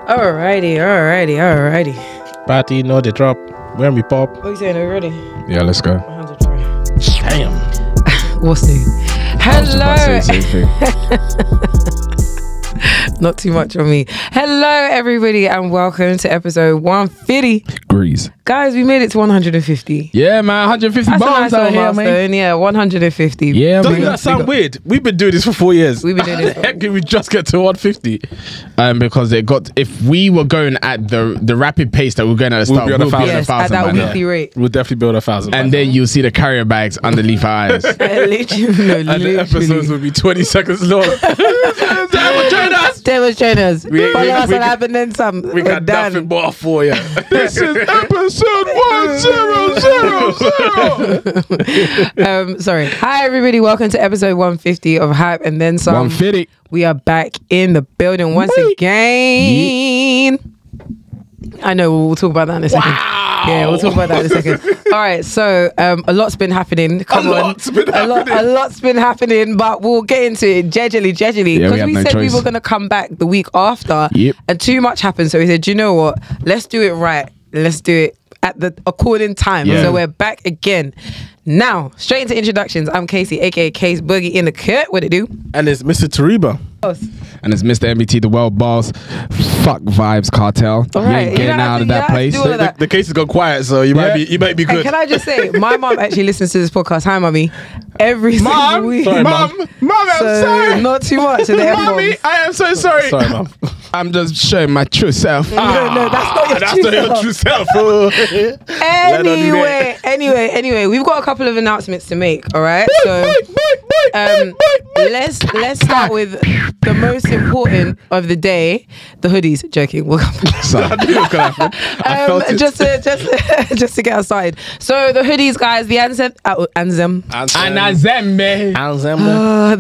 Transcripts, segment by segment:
Alrighty. Party, know the drop. When we pop. What are you saying? Are we ready? Yeah, let's go. Damn. What's new? Hello. Same thing. Not too much on me. Hello, everybody, and welcome to episode 150. Grease. Guys, we made it to 150. Yeah, man. 150 That's bombs a nice out here, milestone. man. Yeah, 150. Yeah, Doesn't that sound weird? We've been doing this for 4 years. We've been doing this. How the heck did we just get to 150? Because it got. If we were going at the rapid pace that we were going at the start, We'll be on 1,000. Yes, at that man. weekly rate. We'll definitely build 1,000. And then you'll see the carrier bags underneath our eyes. Literally. and the episodes will be 20 seconds long. Demonstrate us. We- Follow us we- on App and then some. We got done. nothing more for you. This is episode 1000. Sorry. Hi, everybody. Welcome to episode 150 of Hype and Then Some. 150. We are back in the building once again. I know, we'll talk about that in a second. Wow. Yeah, we'll talk about that in a second. All right, so a lot's been happening. A lot's been happening, but we'll get into it gingerly. Yeah, Because we had we no said we choice. were going to come back the week after, Yep. and too much happened. So we said, you know what? Let's do it right. Let's do it at the according time. Yeah. So we're back again. Now, straight into introductions. I'm Kesi, aka Case Boogie in the cut. What it do? And it's Mr. Tariba. And it's Mr. MBT, the world boss. Fuck Vibes Cartel. All You right, ain't you getting don't have out to- of you that don't have to place. do all of that. The case has gone quiet, so you might be And good. can I just say, my mom actually listens to this podcast. Hi, mommy. Every single week. Sorry, Mom, I'm So, sorry. not too much of the Mommy, F-bombs. I am so sorry. Sorry, mom. I'm just showing my true self. No, that's not your That's true not your self. true self. Oh. Anyway, we've got a couple of announcements to make. All right, so let's start with the most important of the day: the hoodies. Joking, we'll come. I knew it was gonna happen. I felt it. just to get us started. So the hoodies, guys, the Anzem.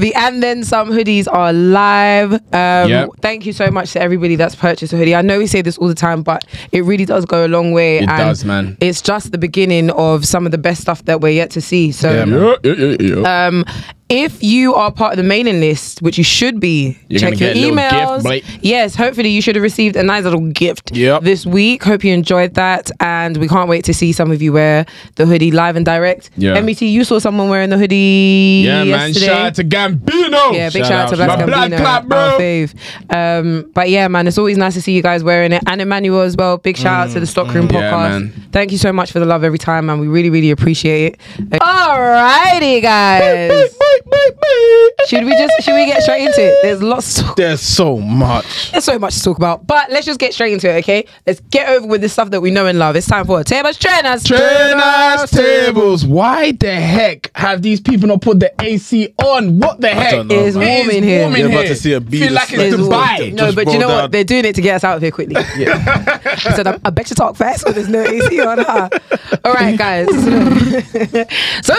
The And Then Some hoodies are live. Yep. Thank you so much to everybody that's purchased a hoodie. I know we say this all the time, but it really does go a long way. It and does, man. It's just the beginning of some of the best stuff that we're yet to see. So Yeah, man. if you are part of the mailing list, which you should be, You're check gonna your get a little emails. gift, Blake. Yes, hopefully you should have received a nice little gift Yep. this week. Hope you enjoyed that, and we can't wait to see some of you wear the hoodie live and direct. Yeah. MBT, you saw someone wearing the hoodie Yeah, man. yesterday. Shout out to Gambino. Yeah, big Shout shout out to out. Black My blood Gambino, clot, bro. our fave. But yeah, man, it's always nice to see you guys wearing it. And Emmanuel as well. Big shout out to the Stockroom Yeah, podcast. man. Thank you so much for the love every time, man. We really, really appreciate it. Alrighty, guys. Should we get straight into it? There's lots to talk. There's so much. There's so much to talk about, but let's just get straight into it, okay? Let's get over with the stuff that we know and love. It's time for Tables Trainers. Trainers tables. Why the heck have these people not put the AC on? What the heck? don't know, It's man. warm in here. warm in You're about here. to see a beat Feel of like sweat. it's It's warm. Dubai. No, Just but you roll know down. what? They're doing it to get us out of here quickly. I said, I bet you talk fast when there's no AC on. Huh? All right, guys. So,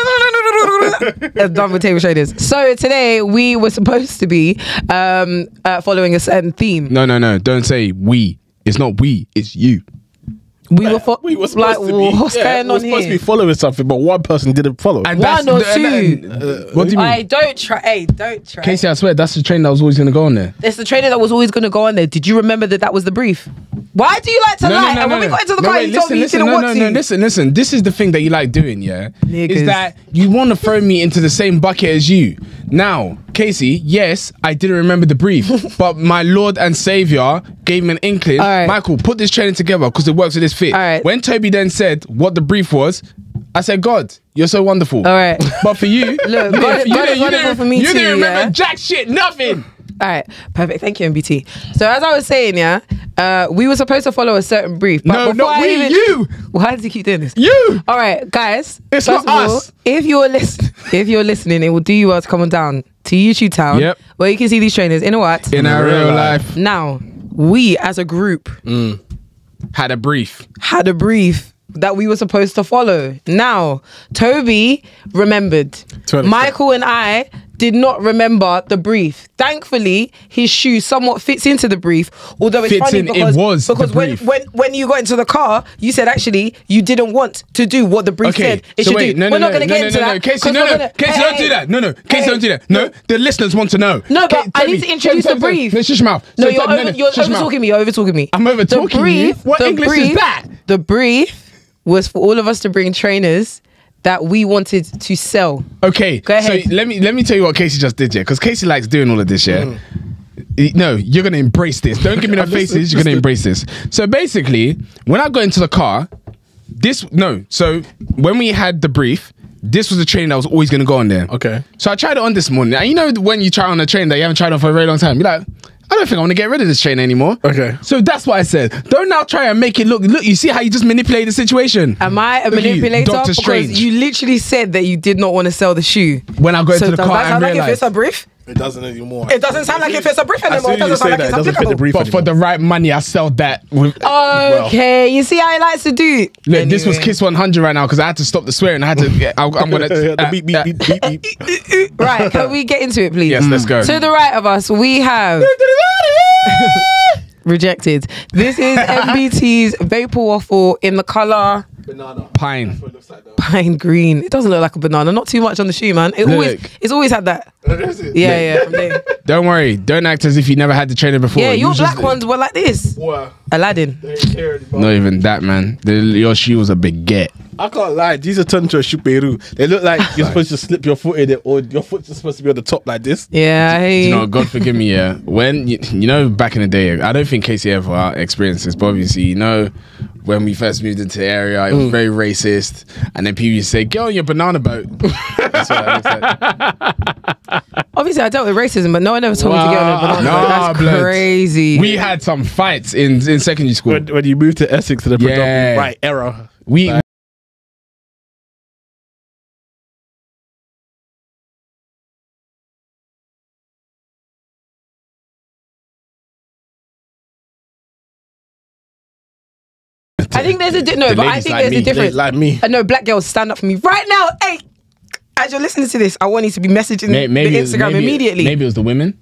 that's done with table traders. So today we were supposed to be following a certain theme. No. Don't say we. It's not we. It's you. We were We were supposed to be. what's going we were on supposed to be here? following something, but one person didn't follow. And One or two. What do you mean? Don't try. Hey, don't try. Casey, I swear that's the train that was always going to go on there. It's the trainer that was always going to go on there. Did you remember that was the brief? Why do you like to lie? And when we got into the car, you told me you didn't want to. Listen. This is the thing that you like doing, yeah? Niggas. Is that you want to throw me into the same bucket as you. Now, Casey, yes, I didn't remember the brief, but my Lord and Savior gave me an inkling. All right. Michael, put this training together because it works with this fit. All right. When Tobi then said what the brief was, I said, God, you're so wonderful. All right. But for you, Look, you God didn't- is you wonderful didn't- for me you too, didn't remember yeah? jack shit, nothing. All right, perfect. Thank you, MBT. So as I was saying, yeah, we were supposed to follow a certain brief. But No, before not I we, even- you. Why does he keep doing this? You. All right, guys. It's first not of all, us. if you're listening, it will do you well to come on down to YouTube Town, Yep. where you can see these trainers in a what? In our real life. Now, we as a group Had a brief. had a brief that we were supposed to follow. Now, Toby remembered. Michael and I did not remember the brief. Thankfully, his shoe somewhat fits into the brief. Although it's funny because when you got into the car, you said actually you didn't want to do what the brief said it should do. We're not going to get into that. Kesi, don't do that. No, Kesi, don't do that. No, the listeners want to know. No, but I need to introduce the brief. No, shush your mouth. No, you're over-talking me. You're over-talking me. I'm over-talking you? What English is that? The brief was for all of us to bring trainers that we wanted to sell. Okay, go ahead. So let me tell you what Kesi just did, yeah, because Kesi likes doing all of this, yeah. No, you're gonna embrace this. Don't give me no faces. You're gonna embrace this. So basically, when I got into the car, So when we had the brief, this was a train that was always gonna go on there. Okay. So I tried it on this morning. And you know when you try on a train that you haven't tried on for a very long time, you're like, I don't think I want to get rid of this train anymore. Okay. So that's what I said. Don't now try and make it look. You see how you just manipulate the situation? Am I a manipulator? Doctor Strange. Because you literally said that you did not want to sell the shoe. When I got into the car, I realized. Like it fits a brief? It doesn't anymore. It doesn't sound like it fits a brief anymore. It doesn't sound like it's applicable. But for the right money, I sell that. Okay, you see how he likes to do. Look, anyway. This was Kiss 100 right now because I had to stop the swearing. I had to. I'm gonna beep. Right, can we get into it, please? Yes, let's go. To the right of us, we have Rejected. This is MBT's Vapor Waffle in the color banana pine. Pine green. It doesn't look like a banana. Not too much on the shoe, man. It's always had that. Yeah. From there. Don't worry. Don't act as if you never had the trainer before. Yeah, your black ones were like this. Wow. Aladdin. Not even that, man. Your shoe was a big get. I can't lie. These are turned to a shuperu. They look like you're supposed to slip your foot in it, or your foot's supposed to be on the top like this. Yeah. You know, God forgive me. Yeah. When you know, back in the day, I don't think Kesi ever experienced this, but obviously, you know, when we first moved into the area, it was very racist, and then people used to say, "Get on your banana boat." That's what that looks like. Obviously, I dealt with racism, but no one ever told me to get on a banana boat. That's blood. Crazy. We had some fights in secondary school when you moved to Essex to the predominant right era. I think there's a difference. Like me. I know black girls stand up for me right now. Hey, as you're listening to this, I want you to be messaging the Instagram immediately. Maybe it was the women.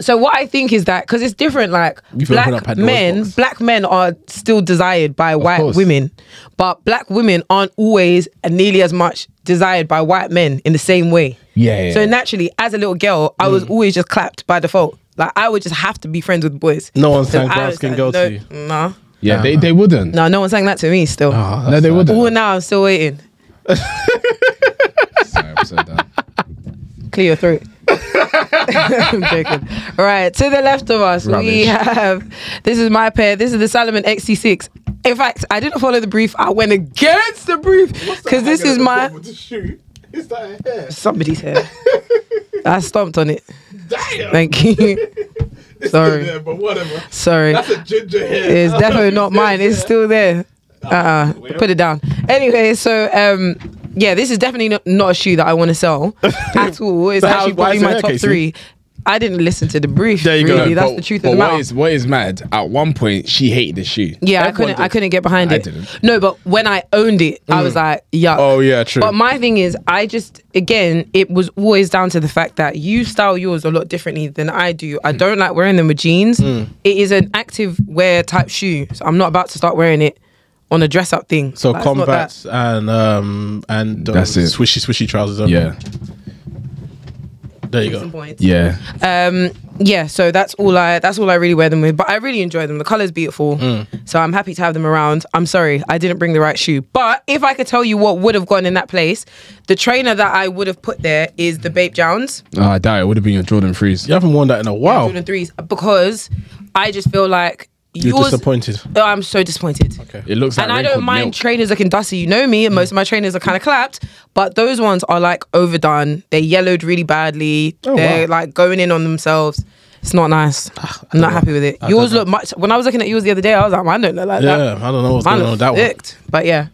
So what I think is that because it's different, like black men are still desired by white women, but black women aren't always nearly as much desired by white men in the same way. Yeah. So naturally, as a little girl, I was always just clapped by default. Like I would just have to be friends with boys. No one's saying brown skin girl to you. Nah. Yeah, they wouldn't. No, no one's saying that to me still. Oh, no, they wouldn't. Oh, now I'm still waiting. Sorry, I'm so done. Clear your throat. I'm joking. All right, to the left of us, we have, this is my pair. This is the Salomon XC6. In fact, I didn't follow the brief. I went against the brief because this is my... Is that a hair? Somebody's hair. I stomped on it. Damn. Thank you. Sorry. There, but whatever. Sorry. That's a ginger hair. It's definitely not mine. It's still there. Put it down. Anyway, so yeah, this is definitely not a shoe that I want to sell at all. It's actually probably my top 3. I didn't listen to the brief. There you go. That's the truth of the matter. What is mad? At one point, she hated the shoe. Yeah, I couldn't get behind it. No, but when I owned it, I was like, yuck. Oh yeah, true. But my thing is, it was always down to the fact that you style yours a lot differently than I do. I don't like wearing them with jeans. It is an active wear type shoe, so I'm not about to start wearing it on a dress up thing. So combats and that's it. Swishy trousers. Yeah. There you go. Yeah. Yeah, so that's all I really wear them with. But I really enjoy them. The colour's beautiful. So I'm happy to have them around. I'm sorry, I didn't bring the right shoe. But if I could tell you what would have gone in that place, the trainer that I would have put there is the Bape Jowns. Oh, I doubt it would have been your Jordan 3s. You haven't worn that in a while. Jordan 3s. Because I just feel like you're disappointed. Oh, I'm so disappointed. Okay. It looks like and I don't mind trainers looking dusty. You know me, and most of my trainers are kind of clapped, but those ones are like overdone. They're yellowed really badly. They're like going in on themselves. It's not nice. I'm not happy with it. Yours look much. When I was looking at yours the other day, I was like, mine don't look like that. Yeah, I don't know what's going on with that one. But yeah.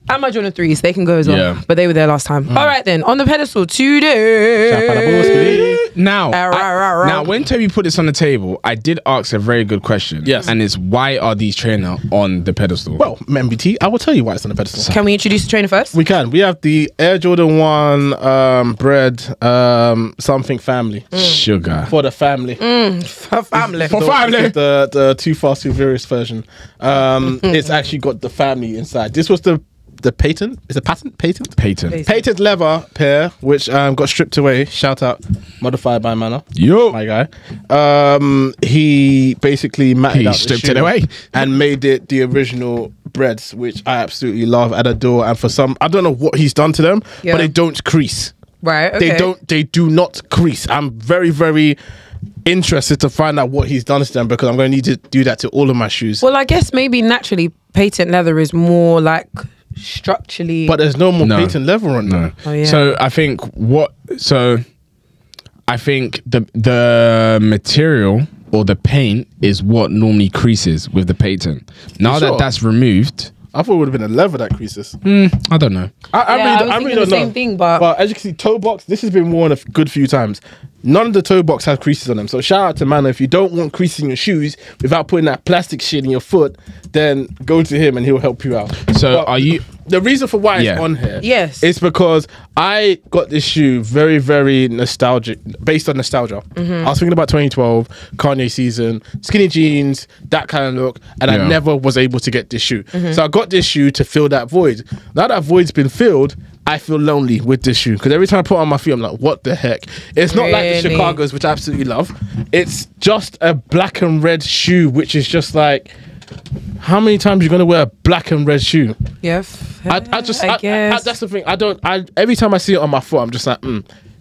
And my Jordan 3s, they can go as well. Yeah. But they were there last time. All right then, on the pedestal today. Now, Now, now, when Toby put this on the table, I did ask a very good question. Yes. And it's why are these trainers on the pedestal? Well, MBT, I will tell you why it's on the pedestal. can we introduce the trainer first? We can. We have the Air Jordan 1 bread something family. Sugar. For the family. For family. For family. This is the Too Fast Too Furious version. It's actually got the family inside. This was the patent. Is it patent? Patent leather pair, which got stripped away. Shout out, modified by Manor. Yo. My guy. He basically matted out the stripped shoe it away and made it the original breads, which I absolutely love and adore. And for some, I don't know what he's done to them, but they don't crease. Right. Okay. They do not crease. I'm very, very interested to find out what he's done to them, because I'm going to need to do that to all of my shoes. Well, I guess maybe naturally patent leather is more like structurally. But there's no more patent leather on there. Oh, yeah. So I think the material or the paint is what normally creases with the patent. Now that that's removed, I thought it would have been a leather that creases. I don't know. I really don't know. Same thing, but as you can see, toe box, this has been worn a good few times. None of the toe box have creases on them. So shout out to Mano. If you don't want creases in your shoes without putting that plastic shit in your foot, then go to him and he'll help you out. So but the reason for why it's on here is because I got this shoe very, very nostalgic, based on nostalgia. I was thinking about 2012, Kanye season, skinny jeans, that kind of look, and I never was able to get this shoe. So I got this shoe to fill that void. Now that void's been filled, I feel lonely with this shoe, because every time I put it on my feet, I'm like, what the heck? It's not like the Chicagos, which I absolutely love. It's just a black and red shoe, which is just like, how many times are you going to wear a black and red shoe? I guess that's the thing. Every time I see it on my foot, I'm just like,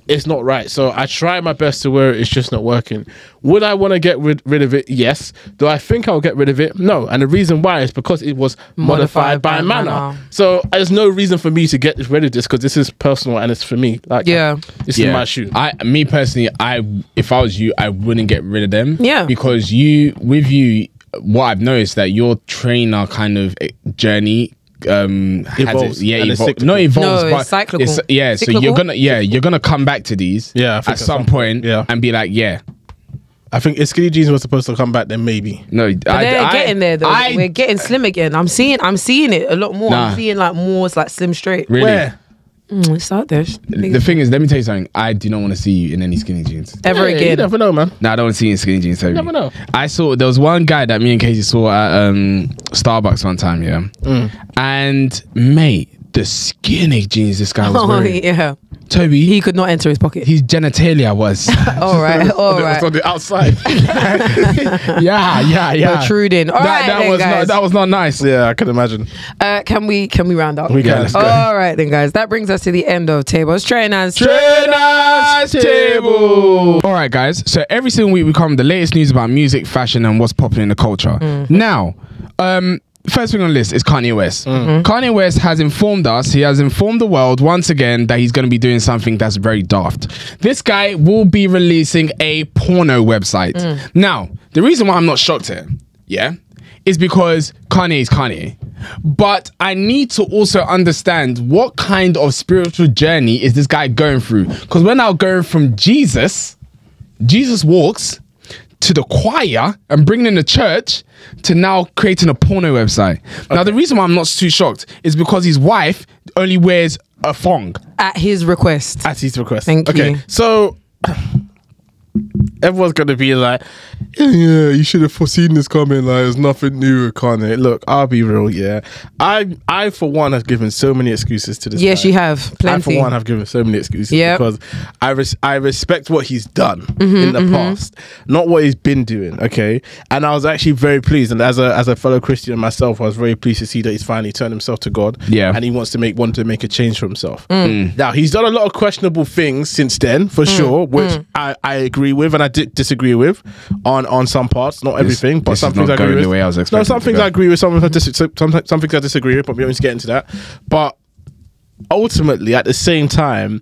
it's not right. So I try my best to wear it. It's just not working. Would I want to get rid of it? Yes. Do I think I'll get rid of it? No. And the reason why is because it was modified by Manor. So there's no reason for me to get rid of this, because this is personal and it's for me. Like, this is my shoe. Me personally, if I was you, I wouldn't get rid of them. Yeah. Because what I've noticed that your trainer kind of journey evolves. It's cyclical. So you're gonna come back to these at some point and be like, I think if skinny jeans were supposed to come back, then maybe. No, they're getting there though. We're getting slim again. I'm seeing it a lot more. I'm seeing like more like slim straight. Really? Where? It's out there. The thing is, let me tell you something. I do not want to see you in any skinny jeans ever again. You never know, man. I don't want to see you in skinny jeans. Toby. You never know. There was one guy that me and Kesi saw at Starbucks one time, and mate, the skinny jeans this guy was wearing. Toby, he could not enter his pocket. His genitalia was all right. It was on the outside. Protruding. That was not nice. Yeah, I can imagine. Can we round up? We can. All right then, guys. That brings us to the end of Tables Trainers Table. All right, guys. So every single week we come with the latest news about music, fashion, and what's popular in the culture. Now, first thing on the list is Kanye West. Kanye West has informed us, he has informed the world once again that he's going to be doing something that's very daft. This guy will be releasing a porno website. Now, the reason why I'm not shocked here, is because Kanye is Kanye. But I need to also understand what kind of spiritual journey is this guy going through. Because we're now going from Jesus walks, to the choir and bringing in the church to now creating a porno website. Now, the reason why I'm not too shocked is because his wife only wears a thong. At his request. Thank you. Okay, so everyone's going to be like, you should have foreseen this coming. Like, there's nothing new with Kanye. Look, I'll be real, I for one have given so many excuses to this guy. Yes, you have. Plenty. I for one have given so many excuses because I respect what he's done in the past, not what he's been doing, okay? And I was actually very pleased, and as a fellow Christian myself, I was very pleased to see that he's finally turned himself to God, and he wanted to make a change for himself. Now, he's done a lot of questionable things since then, for sure, which I agree with and I disagree with on some parts, not everything, but some things I agree with. No, some things I agree with, some things I disagree with, but we don't need to get into that. But ultimately, at the same time,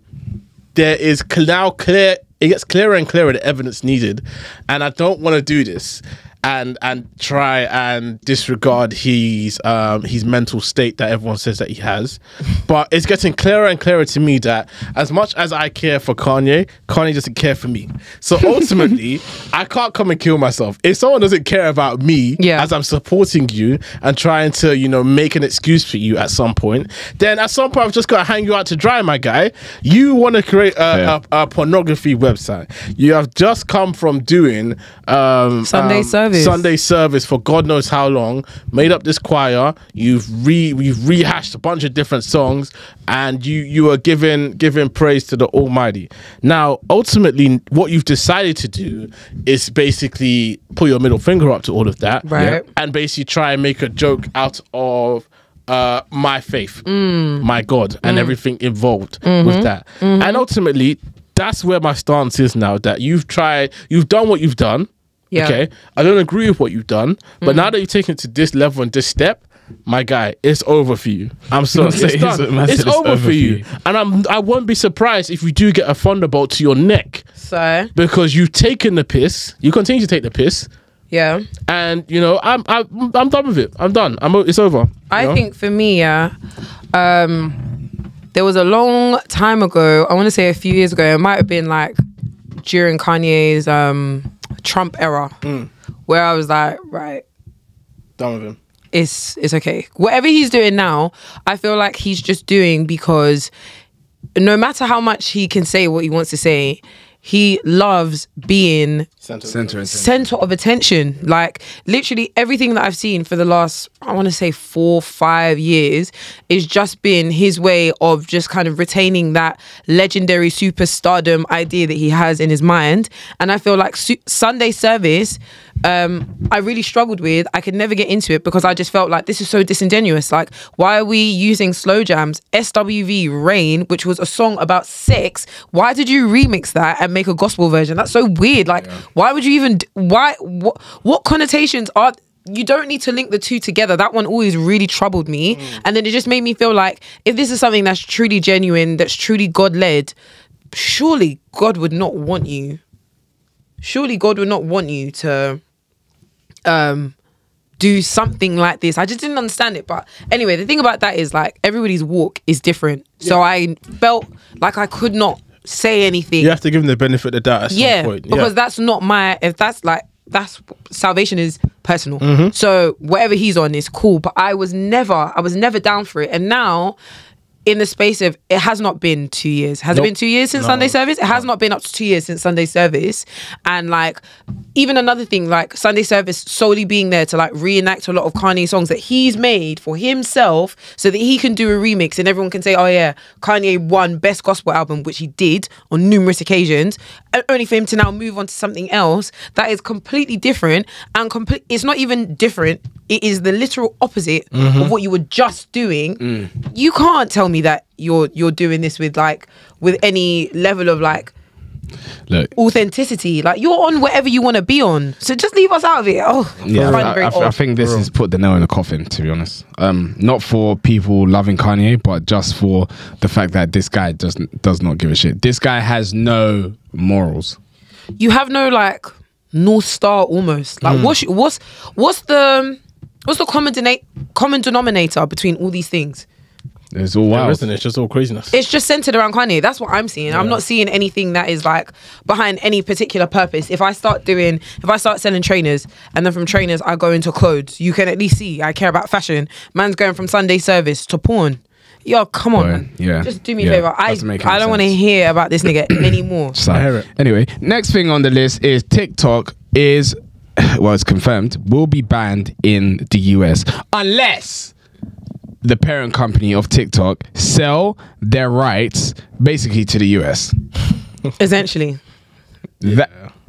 there is now it gets clearer and clearer the evidence needed, and I don't want to do this. and try and disregard his mental state that everyone says that he has. But it's getting clearer and clearer to me that as much as I care for Kanye doesn't care for me. So ultimately, I can't come and kill myself. If someone doesn't care about me as I'm supporting you and trying to, you know, make an excuse for you at some point, then at some point I've just got to hang you out to dry, my guy. You want to create a pornography website. You have just come from doing Sunday service for God knows how long, made up this choir, we've rehashed a bunch of different songs, and you are giving praise to the Almighty. Now, ultimately, what you've decided to do is basically put your middle finger up to all of that, right? And basically try and make a joke out of my faith, my God, and everything involved with that. And ultimately, that's where my stance is now, that you've done what you've done. Okay, I don't agree with what you've done, but now that you've taken it to this level and this step, my guy, it's over for you. I'm sorry, it's done. It's over for you. And I won't be surprised if you do get a thunderbolt to your neck. So because you've taken the piss, you continue to take the piss. Yeah. And you know, I'm done with it. I'm done. It's over. I think for me, there was a long time ago, I want to say a few years ago, it might have been like during Kanye's Trump era, where I was like, right, done with him. It's okay. Whatever he's doing now, I feel like he's just doing because no matter how much he can say what he wants to say, he loves being center of attention. Like literally everything that I've seen for the last, I want to say 4-5 years, is just been his way of just kind of retaining that legendary superstardom idea that he has in his mind. And I feel like Sunday service, I really struggled with. I could never get into it because I just felt like this is so disingenuous. Like, why are we using slow jams? SWV Rain, which was a song about sex, why did you remix that and make a gospel version? That's so weird. Like, why would you even what connotations are? You don't need to link the two together. That one always really troubled me. And then it just made me feel like if this is something that's truly genuine, that's truly God-led, surely God would not want you to do something like this. I just didn't understand it. But anyway, the thing about that is like everybody's walk is different. So I felt like I could not say anything. You have to give them the benefit of the doubt at some point. Because that's not salvation is personal. So whatever he's on is cool. But I was never down for it. And now, in the space of, it has not been 2 years. Has it been 2 years since Sunday service? It has not been up to 2 years since Sunday service. And like, even another thing, like Sunday service solely being there to like reenact a lot of Kanye songs that he's made for himself so that he can do a remix and everyone can say, oh yeah, Kanye won best gospel album, which he did on numerous occasions, and only for him to now move on to something else that is completely different and it's not even different. It is the literal opposite of what you were just doing. You can't tell me that you're doing this with any level of like authenticity. Like, you're on whatever you want to be on. So just leave us out of it. I think this has put the nail in the coffin, to be honest. Not for people loving Kanye, but just for the fact that this guy does not give a shit. This guy has no morals. You have no like North Star almost. Like what's the common denominator between all these things? It's all wild, isn't it? It's just all craziness. It's just centered around Kanye. That's what I'm seeing. Yeah. I'm not seeing anything that is like behind any particular purpose. If I start selling trainers, and then from trainers I go into clothes, you can at least see I care about fashion. Man's going from Sunday service to porn. Yo, come on, man. Yeah. Just do me a favor. I don't want to hear about this nigga anymore. I hear it. Anyway, next thing on the list is TikTok is, well, it's confirmed, will be banned in the US unless the parent company of TikTok sell their rights basically to the US. Essentially.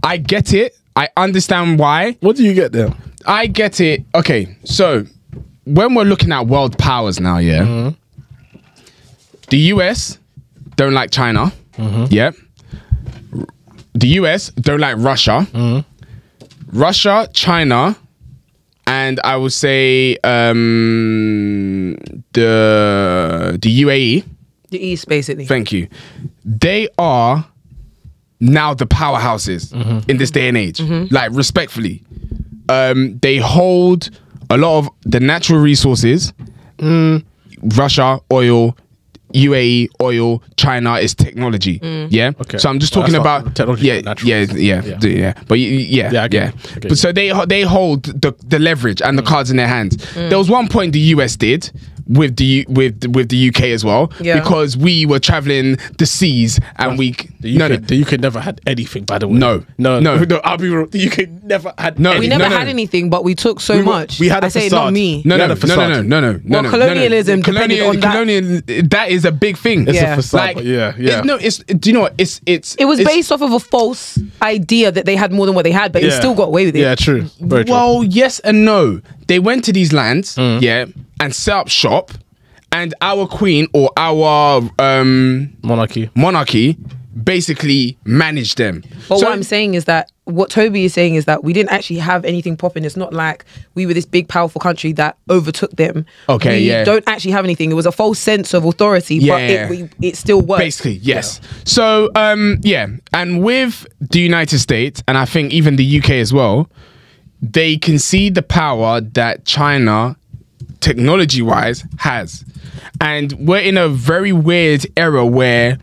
I get it. I understand why. What do you get there? I get it. Okay, so when we're looking at world powers now, the US don't like China. The US don't like Russia. Russia, China, and I would say the UAE. The East, basically. Thank you. They are now the powerhouses in this day and age. Like, respectfully. they hold a lot of the natural resources. Russia, oil. UAE, oil, China is technology. Yeah. Okay. So I'm just talking about technology. Yeah. But yeah. Okay. But so they hold the leverage and the cards in their hands. There was one point the US did with the UK as well, because we were traveling the seas and the UK never had anything, by the way. No. I'll be real. The UK never had. We never had anything, but we took so much. We had a facade. Not me. No. Well, colonialism, depending on that. That is a big thing. It's a facade. Do you know what? It was based off of a false idea that they had more than what they had, but they still got away with it. Yeah, true. Very true. Well, yes and no. They went to these lands, and set up shop, and our queen or our monarchy basically managed them. But what I'm saying is that what Tobi is saying is that we didn't actually have anything popping. It's not like we were this big powerful country that overtook them. We don't actually have anything. It was a false sense of authority, but it still worked. Basically, yes. So and with the United States, and I think even the UK as well, they can see the power that China, technology-wise, has. And we're in a very weird era where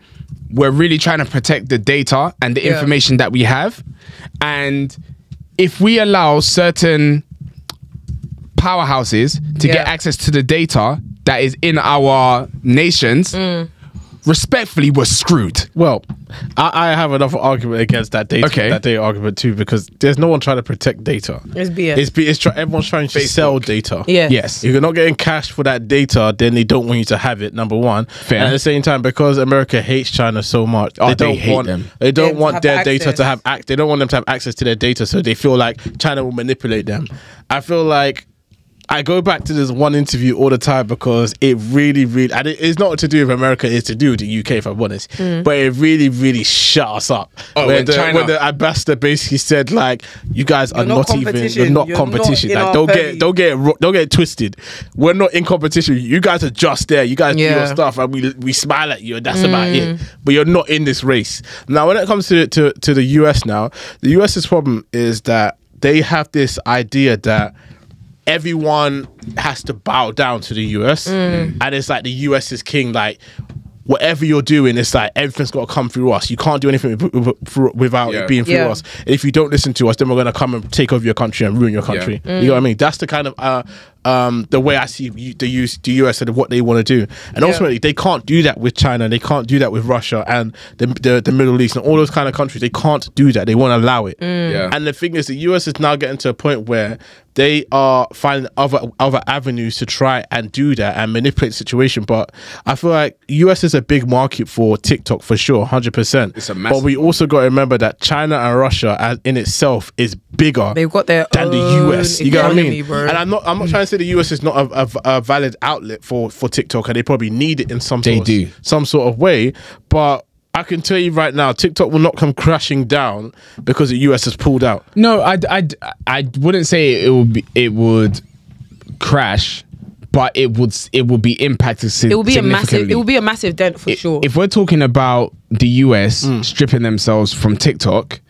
we're really trying to protect the data and the information that we have. And if we allow certain powerhouses to get access to the data that is in our nations, respectfully, we're screwed. Well, I have another argument against that data argument too, because there's no one trying to protect data. It's BS. Everyone's trying to sell data. Yes. If you're not getting cash for that data, then they don't want you to have it, number one. Fair. And at the same time, because America hates China so much, they don't want their data to have they don't want them to have access to their data, so they feel like China will manipulate them. I feel like I go back to this one interview all the time because it really, and it's not to do with America, it's to do with the UK, if I'm honest. But it really shut us up. When the ambassador basically said, like, you guys are not competition. You're not competition. Like, don't get it twisted. We're not in competition. You guys are just there. You guys do your stuff, and we smile at you, and that's about it. But you're not in this race. Now, when it comes to the US now, the US's problem is that they have this idea that everyone has to bow down to the US, and it's like the US is king. Like, whatever you're doing, it's like everything's got to come through us. You can't do anything without it being through us. And if you don't listen to us, then we're going to come and take over your country and ruin your country. You know what I mean? That's the kind of the way I see the US and what they want to do. And ultimately, they can't do that with China. They can't do that with Russia and the Middle East and all those kind of countries. They can't do that. They won't allow it. And the thing is, the US is now getting to a point where they are finding other avenues to try and do that and manipulate the situation. But I feel like US is a big market for TikTok for sure, 100%. It's a massive. But we also got to remember that China and Russia in itself is bigger They've got their than the US. You get what I mean? Bro. And I'm not trying to say the US is not a valid outlet for TikTok, and they probably need it in some sort of way. But I can tell you right now, TikTok will not come crashing down because the US has pulled out. No, I wouldn't say it would crash, but it would be impacted significantly. It will be a massive dent for sure. If we're talking about the US stripping themselves from TikTok,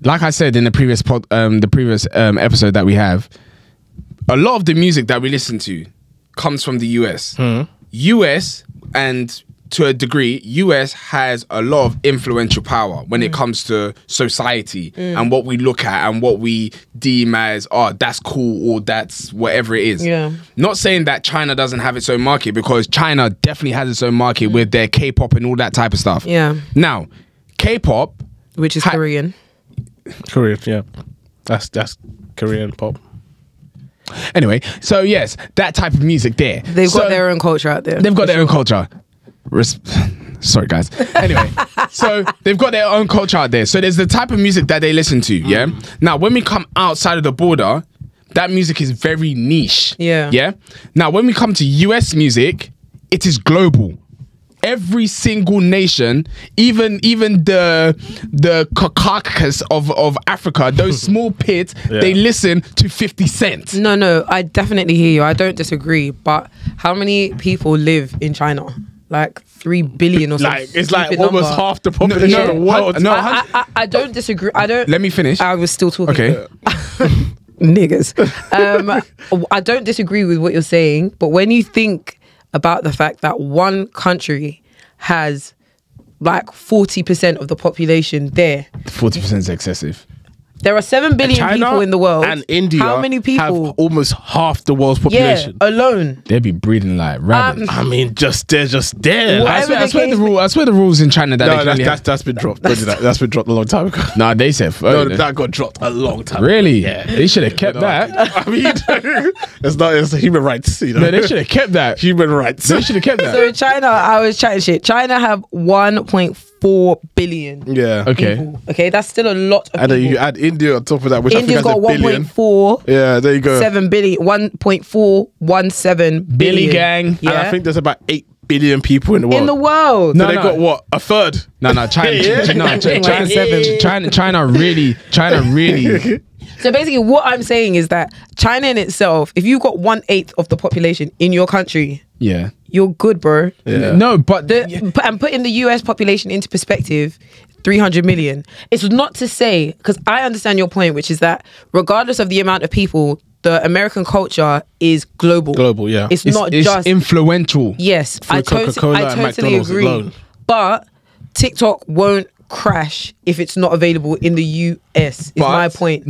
like I said in the previous episode that we have, a lot of the music that we listen to comes from the US. US, and to a degree, US has a lot of influential power when it comes to society and what we look at and what we deem as, oh, that's cool or that's whatever it is. Not saying that China doesn't have its own market, because China definitely has its own market with their K-pop and all that type of stuff. Now, K-pop, which is Korean. That's Korean pop. Anyway, so yes, that type of music there. They've got their own culture out there. They've got their own culture. Sorry, guys. Anyway, so they've got their own culture out there. So there's the type of music that they listen to, Now, when we come outside of the border, that music is very niche. Yeah? Now, when we come to US music, it is global. Every single nation, even the carcass of Africa, those small pits, they listen to 50 Cent. No, I definitely hear you. I don't disagree. But how many people live in China? Like 3 billion or something. Like, it's like almost half the population of the world. I don't disagree. I don't. Let me finish. I was still talking. Okay. niggas. I don't disagree with what you're saying, but when you think about the fact that one country has like 40% of the population there. 40% is excessive. There are 7 billion China people in the world. And India how many people have almost half the world's population. Yeah, alone. They'd be breeding like rabbits. I mean, they're just there. I swear the rules in China that's been dropped. That's been dropped a long time ago. Nah, they said that got dropped a long time really? ago. Yeah. They should have kept that. I mean, it's human rights, you know. No, they should have kept that. Human rights. They should have kept that. So in China, I was chatting shit. China have 1.4 billion. Yeah. Okay. People. Okay, that's still a lot of people. And then you add India on top of that, which India's I think got has a billion. 1.4. Yeah, there you go. 7 billion. 1.417 billion. Billy gang. Yeah. And I think there's about 8 billion people in the world. In the world. So they got what? A third? No, China. China really. So basically, what I'm saying is that China in itself, if you've got 1/8 of the population in your country, Yeah. you're good, bro. Yeah. No, but And putting the US population into perspective, 300 million. It's not to say, because I understand your point, which is that regardless of the amount of people, the American culture is global. Global, yeah. It's not it's just influential. Yes, I Coca-Cola and totally McDonald's agree. alone. But TikTok won't crash if it's not available in the US. Is my point.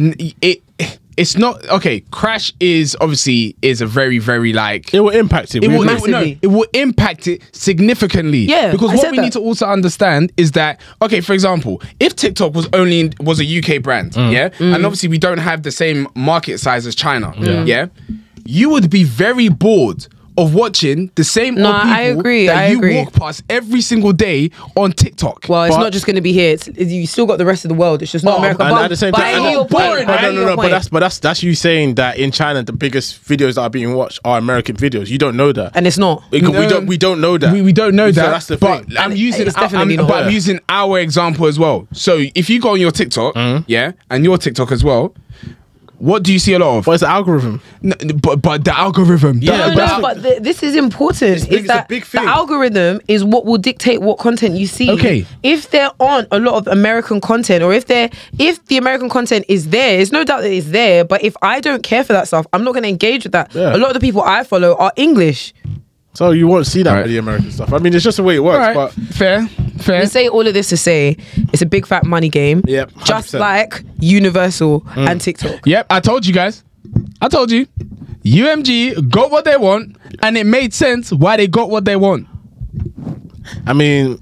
It's not okay. Crash is obviously a very, very like It will impact it. it will, Massively. it will impact it significantly. Yeah, because I what said we that. need to also understand is that okay, for example, if TikTok was a UK brand, and obviously we don't have the same market size as China, you would be very bored of watching the same old people I agree. that you walk past every single day on TikTok. Well, it's not just going to be here. You still got the rest of the world. It's just not America. And at the same time, but that's you saying that in China the biggest videos that are being watched are American videos. You don't know that, and it's not. we don't know that. We don't know So that. that's the but thing. I'm using it's definitely not. but I'm using our example as well. So if you go on your TikTok, and your TikTok as well, what do you see a lot of? But it's the algorithm. No, but the algorithm. This is important. It's a big thing. The algorithm is what will dictate what content you see. Okay. If there aren't a lot of American content, or if the American content is there, it's no doubt that it's there. But if I don't care for that stuff, I'm not going to engage with that. Yeah. A lot of the people I follow are English. So you won't see that with the American stuff. I mean, it's just the way it works. But fair. We say all of this to say it's a big fat money game. Yep, 100%. Just like Universal and TikTok. Yep, I told you guys. I told you. UMG got what they want, and it made sense why they got what they want. I mean,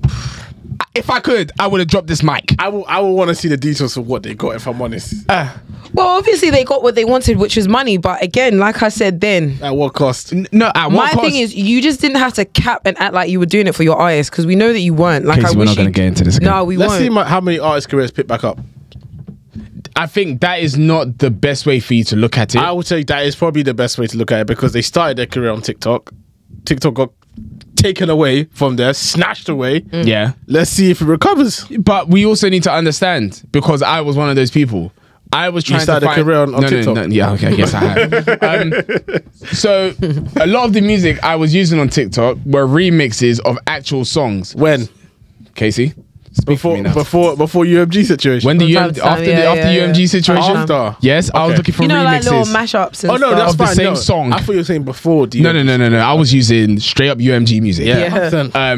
if I could, I would have dropped this mic. I will want to see the details of what they got. If I'm honest. Well, obviously they got what they wanted, which was money. But again, like I said then, At what cost? No, at what my cost? thing is, you just didn't have to cap and act like you were doing it for your artists, because we know that you weren't. Like, Kesi, we're not gonna get into this again. No, we Let's won't. see how many artist careers pick back up. I think that is not the best way for you to look at it. I would say that is probably the best way to look at it, because they started their career on TikTok. TikTok got taken away from there, snatched away. Yeah. Let's see if it recovers. But we also need to understand, because I was one of those people. I was trying to started a find... career on TikTok? No, yeah, okay, yes I have. So a lot of the music I was using on TikTok were remixes of actual songs. When? Kesi? Before UMG situation. When the From time to time, after UMG situation? After. Yes, I was looking for like little remixes. mashups and Oh no, stuff. that's of the fine. same song. I thought you were saying before. No. I was using straight up UMG music. Yeah.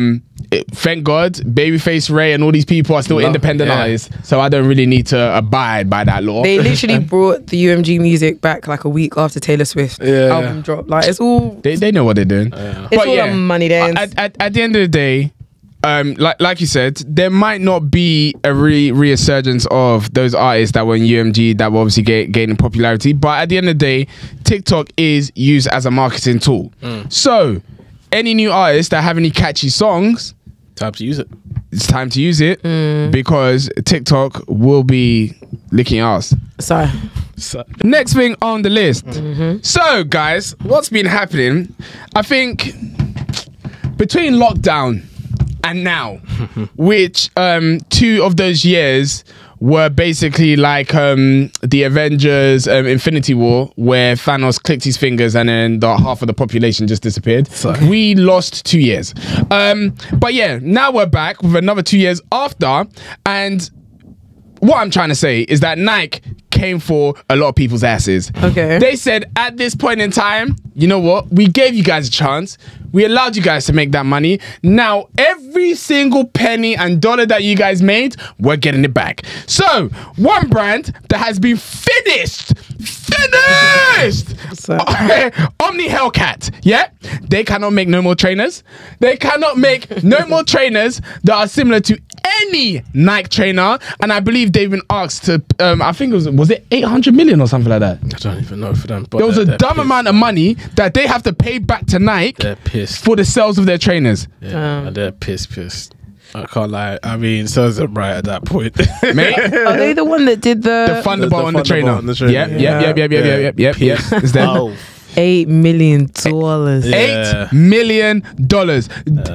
Thank God, Babyface Ray and all these people are still independent artists, so I don't really need to abide by that law. They literally brought the UMG music back like a week after Taylor Swift album dropped. Like, it's all They know what they're doing. it's all a money dance. At the end of the day, like you said, there might not be a resurgence of those artists that were in UMG that were obviously gaining popularity, but at the end of the day, TikTok is used as a marketing tool. So any new artists that have any catchy songs, Time to use it. it's time to use it, because TikTok will be licking your ass. So Next thing on the list. So guys, what's been happening? I think between lockdown and now, which 2 of those years were basically like the Avengers Infinity War, where Thanos clicked his fingers and then half of the population just disappeared. We lost 2 years. But yeah, now we're back with another 2 years after, and what I'm trying to say is that Nike came for a lot of people's asses. Okay. They said at this point in time, you know what? We gave you guys a chance. We allowed you guys to make that money. Now, every single penny and dollar that you guys made, we're getting it back. So, one brand that has been finished. Omni Hellcat. Yeah, they cannot make no more trainers. They cannot make no more trainers that are similar to any Nike trainer. And I believe they've been asked to, I think was it 800 million or something like that? I don't even know for them. But there was a dumb amount of money that they have to pay back to Nike. They're pissed for the sales of their trainers. Yeah, and they're pissed. I can't lie. I mean, so is it right at that point, mate? Are they the one that did the Thunderbolt on the trainer? Yep. It's them. Oh. $8 million. Yeah. $8 million.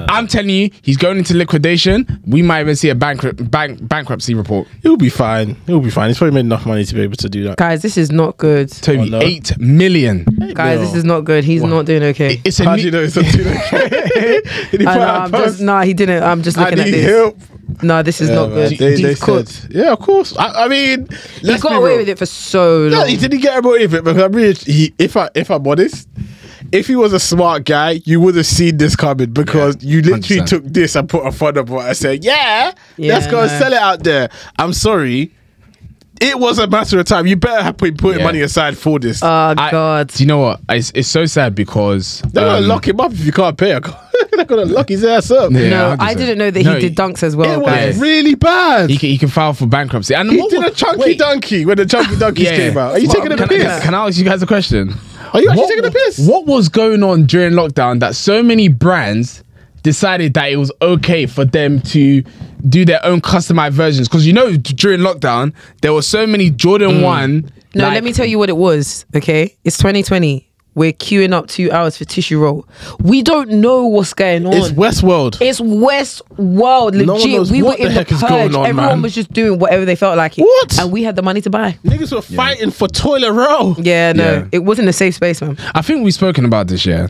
I'm telling you, he's going into liquidation. We might even see a bankruptcy report. He'll be fine. He's probably made enough money to be able to do that. Guys, this is not good. Tobi, no. 8 million. Guys, this is not good. He's not doing okay. It's a How do you know it's not doing okay? He didn't. I'm just looking at this. Help. No, this is not good. They said, yeah, of course. I mean, he got away with it for so long. Yeah, he didn't get away with it. But I mean, if I'm honest, if he was a smart guy, you would have seen this coming because you literally 100%. took this and put a Thunderbolt and said, let's go and sell it out there. I'm sorry. It was a matter of time. You better have been putting money aside for this. Oh, God. Do you know what? It's so sad because they're going to lock him up if you can't pay. They're going to lock his ass up. Yeah, No, 100%. I didn't know that he did dunks as well, It guys. was really bad. he can file for bankruptcy. And He did a chunky donkey when the chunky donkeys came out. Are you taking a piss? Can I ask you guys a question? Are you actually taking a piss? What was going on during lockdown that so many brands decided that it was okay for them to do their own customized versions? Because during lockdown there were so many Jordan 1. No, let me tell you what it was, okay? It's 2020. We're queuing up 2 hours for tissue roll. We don't know what's going on. It's Westworld. It's Westworld, legit. No one knows we what were in the heck the is purge. going on, Everyone man. was just doing whatever they felt like it. What? And we had the money to buy. Niggas were fighting for toilet roll. Yeah, no. Yeah. It wasn't a safe space, man. I think we've spoken about this, yeah.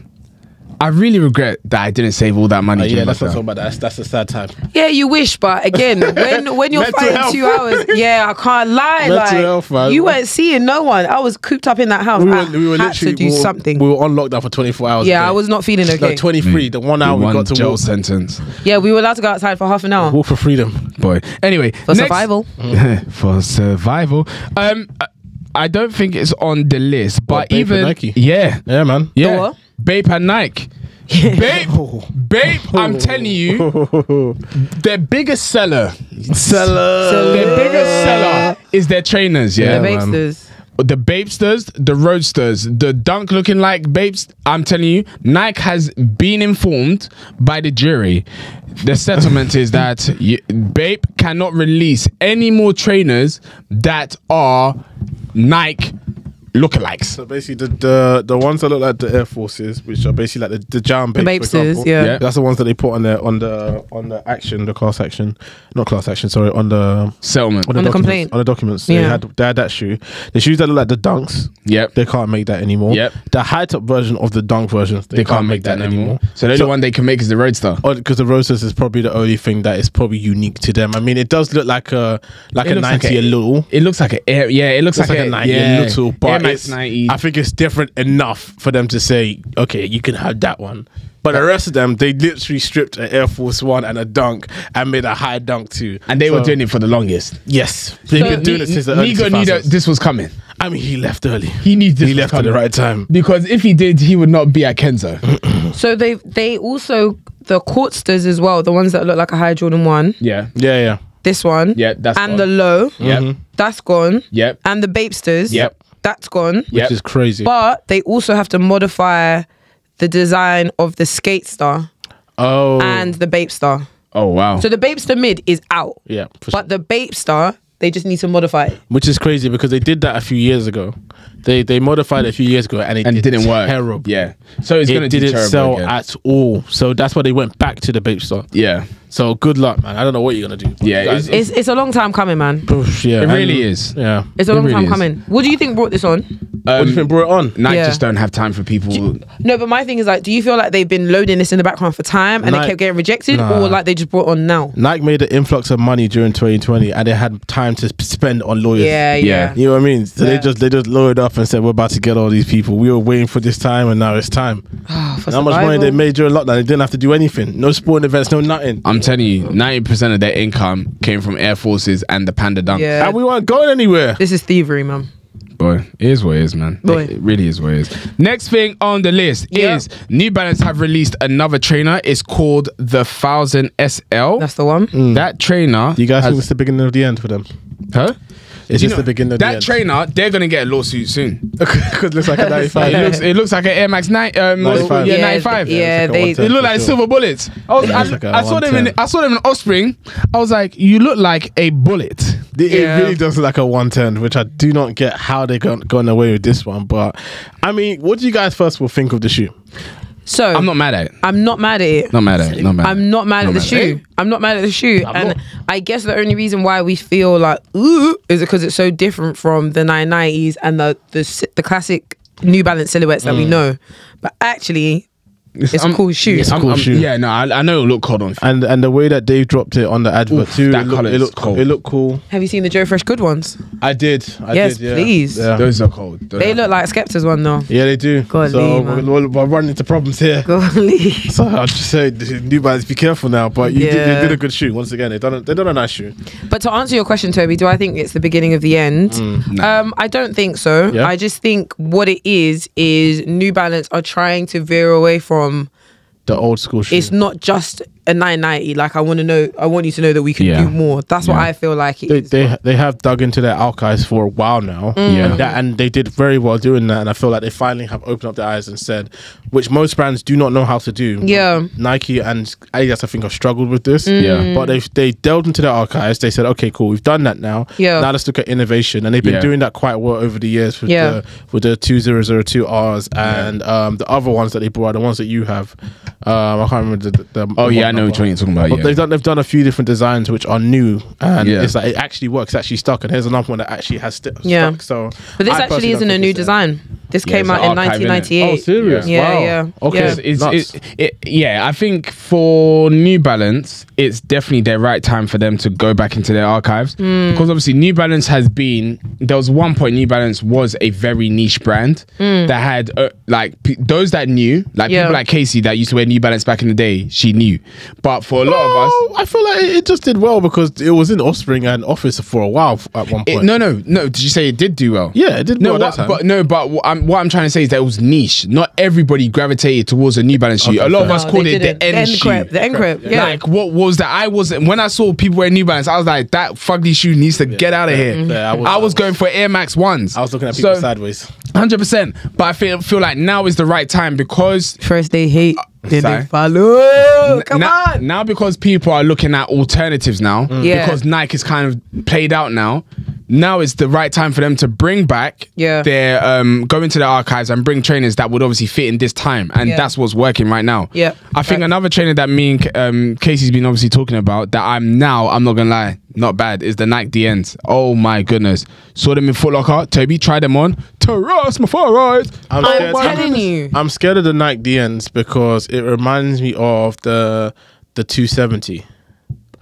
I really regret that I didn't save all that money. Yeah, during that's what I'm lockdown. talking about. That's a sad time. Yeah, you wish, but again, when you're Mental fighting health. 2 hours, I can't lie. Mental health, man. You weren't seeing no one. I was cooped up in that house. We I were had to do something. We were on lockdown for 24 hours. Yeah, I was not feeling okay. No, 23. The 1 hour we got to jail walk. sentence. Yeah, we were allowed to go outside for half an hour. Walk for freedom. Boy. Anyway, For survival. For survival. I don't think it's on the list, but Bape and even Nike? yeah, Man. The yeah, what? Bape and Nike. Bape, I'm telling you, their biggest seller, their biggest seller is their trainers. Yeah, The Bapesters. the Bapesters, the Roadsters, the dunk looking like Bapes. I'm telling you, Nike has been informed by the jury. The settlement is that Bape cannot release any more trainers that are Nike lookalikes. So basically, the ones that look like the Air Forces, which are basically like the Jam Bape, for Bapesters, example. yeah. That's the ones that they put on the action, the class action, not class action. Sorry, on the Settlement. On the complaint. On the documents, Yeah. they had that shoe. The shoes that look like the Dunks, Yep. they can't make that anymore. Yep. The high top version of the Dunk versions, They can't make that anymore. So the only So- one they can make is the Roadster. Because the Roadsters is probably the only thing that is probably unique to them. I mean, it does look like a It looks 90 like a little. It looks like a Air. Yeah, it looks It's like a 90 a little, Air but Max it's, 90. I think it's different enough for them to say, okay, you can have that one. But the rest of them, they literally stripped an Air Force One and a Dunk and made a high Dunk too. And they were doing it for the longest. Yes, they've been doing it since the early Nigo knew 2000s. that this was coming. I mean, he left early. He knew this He was left at coming. the right time. Because if he did, he would not be at Kenzo. So they also, the Courtsters as well, the ones that look like a high Jordan 1. Yeah. Yeah. This one. Yeah, that's And gone. the low. Yep. That's gone. Yep. And the Bapesters. Yep. That's gone. Which Yep. is crazy. But they also have to modify the design of the Skate Star and the Bape Star. Oh, wow. So the Bapester mid is out. Yeah, for But the Bape Star, they just need to modify it. Which is crazy because they did that a few years ago. They modified it a few years ago and it didn't work. Terrible. Yeah. So it's going to It didn't terrible sell again. at all. So that's why they went back to the Bape Star. Yeah. So good luck, man. I don't know what you're gonna do. Yeah, it's a long time coming, man. Yeah, it really is. Yeah, it's a long time coming. What do you think brought this on? What do you think brought it on? Nike just don't have time for people. No, but my thing is like, do you feel like they've been loading this in the background for time and they kept getting rejected, or like they just brought on now? Nike made an influx of money during 2020, and they had time to spend on lawyers. Yeah. You know what I mean? So they just lawyered up and said, "We're about to get all these people. We were waiting for this time, and now it's time." How much money they made during lockdown? They didn't have to do anything. No sporting events, no nothing. I'm telling you, 90% of their income came from Air Forces and the Panda Dunk. Yeah. And we weren't going anywhere. This is thievery, man. Boy, it is what it is, man. It really is what it is. Next thing on the list is New Balance have released another trainer. It's called the 1000 SL. That's the one. That trainer. Do you guys think it's the beginning of the end for them? Huh? It's just the beginning of the end. That trainer, they're gonna get a lawsuit soon. Because it looks like a 95. It looks like an Air Max 95. Yeah, 95. Yeah, it look like silver bullets. I saw them in Offspring. I was like, you look like a bullet. It really does look like a 110, which I do not get how they gone away with this one. But I mean, what do you guys first of all think of the shoe? So I'm not mad at it. I'm not mad at it. I'm not mad at the shoe. I'm not mad at the shoe. And I guess the only reason why we feel like ooh is because it's so different from the 990s and the classic New Balance silhouettes that we know. But actually, it's a cool shoe. It's a cool shoe. Yeah, no, I know it'll look cold on feet. And the way that Dave dropped it on the advert too, that colour is cold. It looked cool. Have you seen the Joe Fresh Good ones? I did. Yes, please. Yeah. Those are cold. They look like Skepta's one though. Yeah, they do. Golly, so man. we're running into problems here. Golly. So I'll just say, New Balance, be careful now. But you did a good shoe. Once again, they done a nice shoe. But to answer your question, Toby, do I think it's the beginning of the end? No. I don't think so. Yeah? I just think what it is New Balance are trying to veer away from the old school shoe. It's not just a 990. Like I want you to know that we can do more. That's what I feel like it is. They have dug into their archives for a while now. And they did very well doing that. And I feel like they finally have opened up their eyes and said, which most brands do not know how to do. Yeah. Nike and Adidas, I think, have struggled with this. But they delved into their archives. They said, okay, cool, we've done that now. Now let's look at innovation. And they've been doing that quite well over the years with the 2002Rs and the other ones that they brought, the ones that you have. I can't remember I know which one you're talking about. But they've done a few different designs which are new, and it's like it actually works, it's actually stuck. And here's another one that actually has stuck. So, but this actually isn't a new design. This came out in 1998. Oh, serious? Yeah. Okay, I think for New Balance, it's definitely the right time for them to go back into their archives because obviously New Balance has been. There was one point New Balance was a very niche brand that had those that knew, like people like Kesi that used to wear New Balance back in the day. She knew, but for a lot of us, I feel like it just did well because it was in Offspring and Office for a while at one point. No. Did you say it did do well? Yeah, it did well that time. But what I'm trying to say is that it was niche. Not everybody gravitated towards a New Balance shoe. A lot of us called it the end shoe. The end crep. Yeah. Like what was that? When I saw people wearing New Balance, I was like, that fugly shoe needs to get out of here. Yeah, I was going for Air Max 1s. I was looking at people sideways. 100%. But I feel like now is the right time because first they hate, then they follow. Come on. Now because people are looking at alternatives now, because Nike is kind of played out now. Now is the right time for them to bring back their go into their archives and bring trainers that would obviously fit in this time, and that's what's working right now. I think another trainer that me and Casey's been obviously talking about that I'm not gonna lie, not bad, is the Nike DNs. Oh my goodness, saw them in Foot Locker. Toby tried them on. Terrace my forearms. I'm telling you, I'm scared of the Nike DNs because it reminds me of the 270.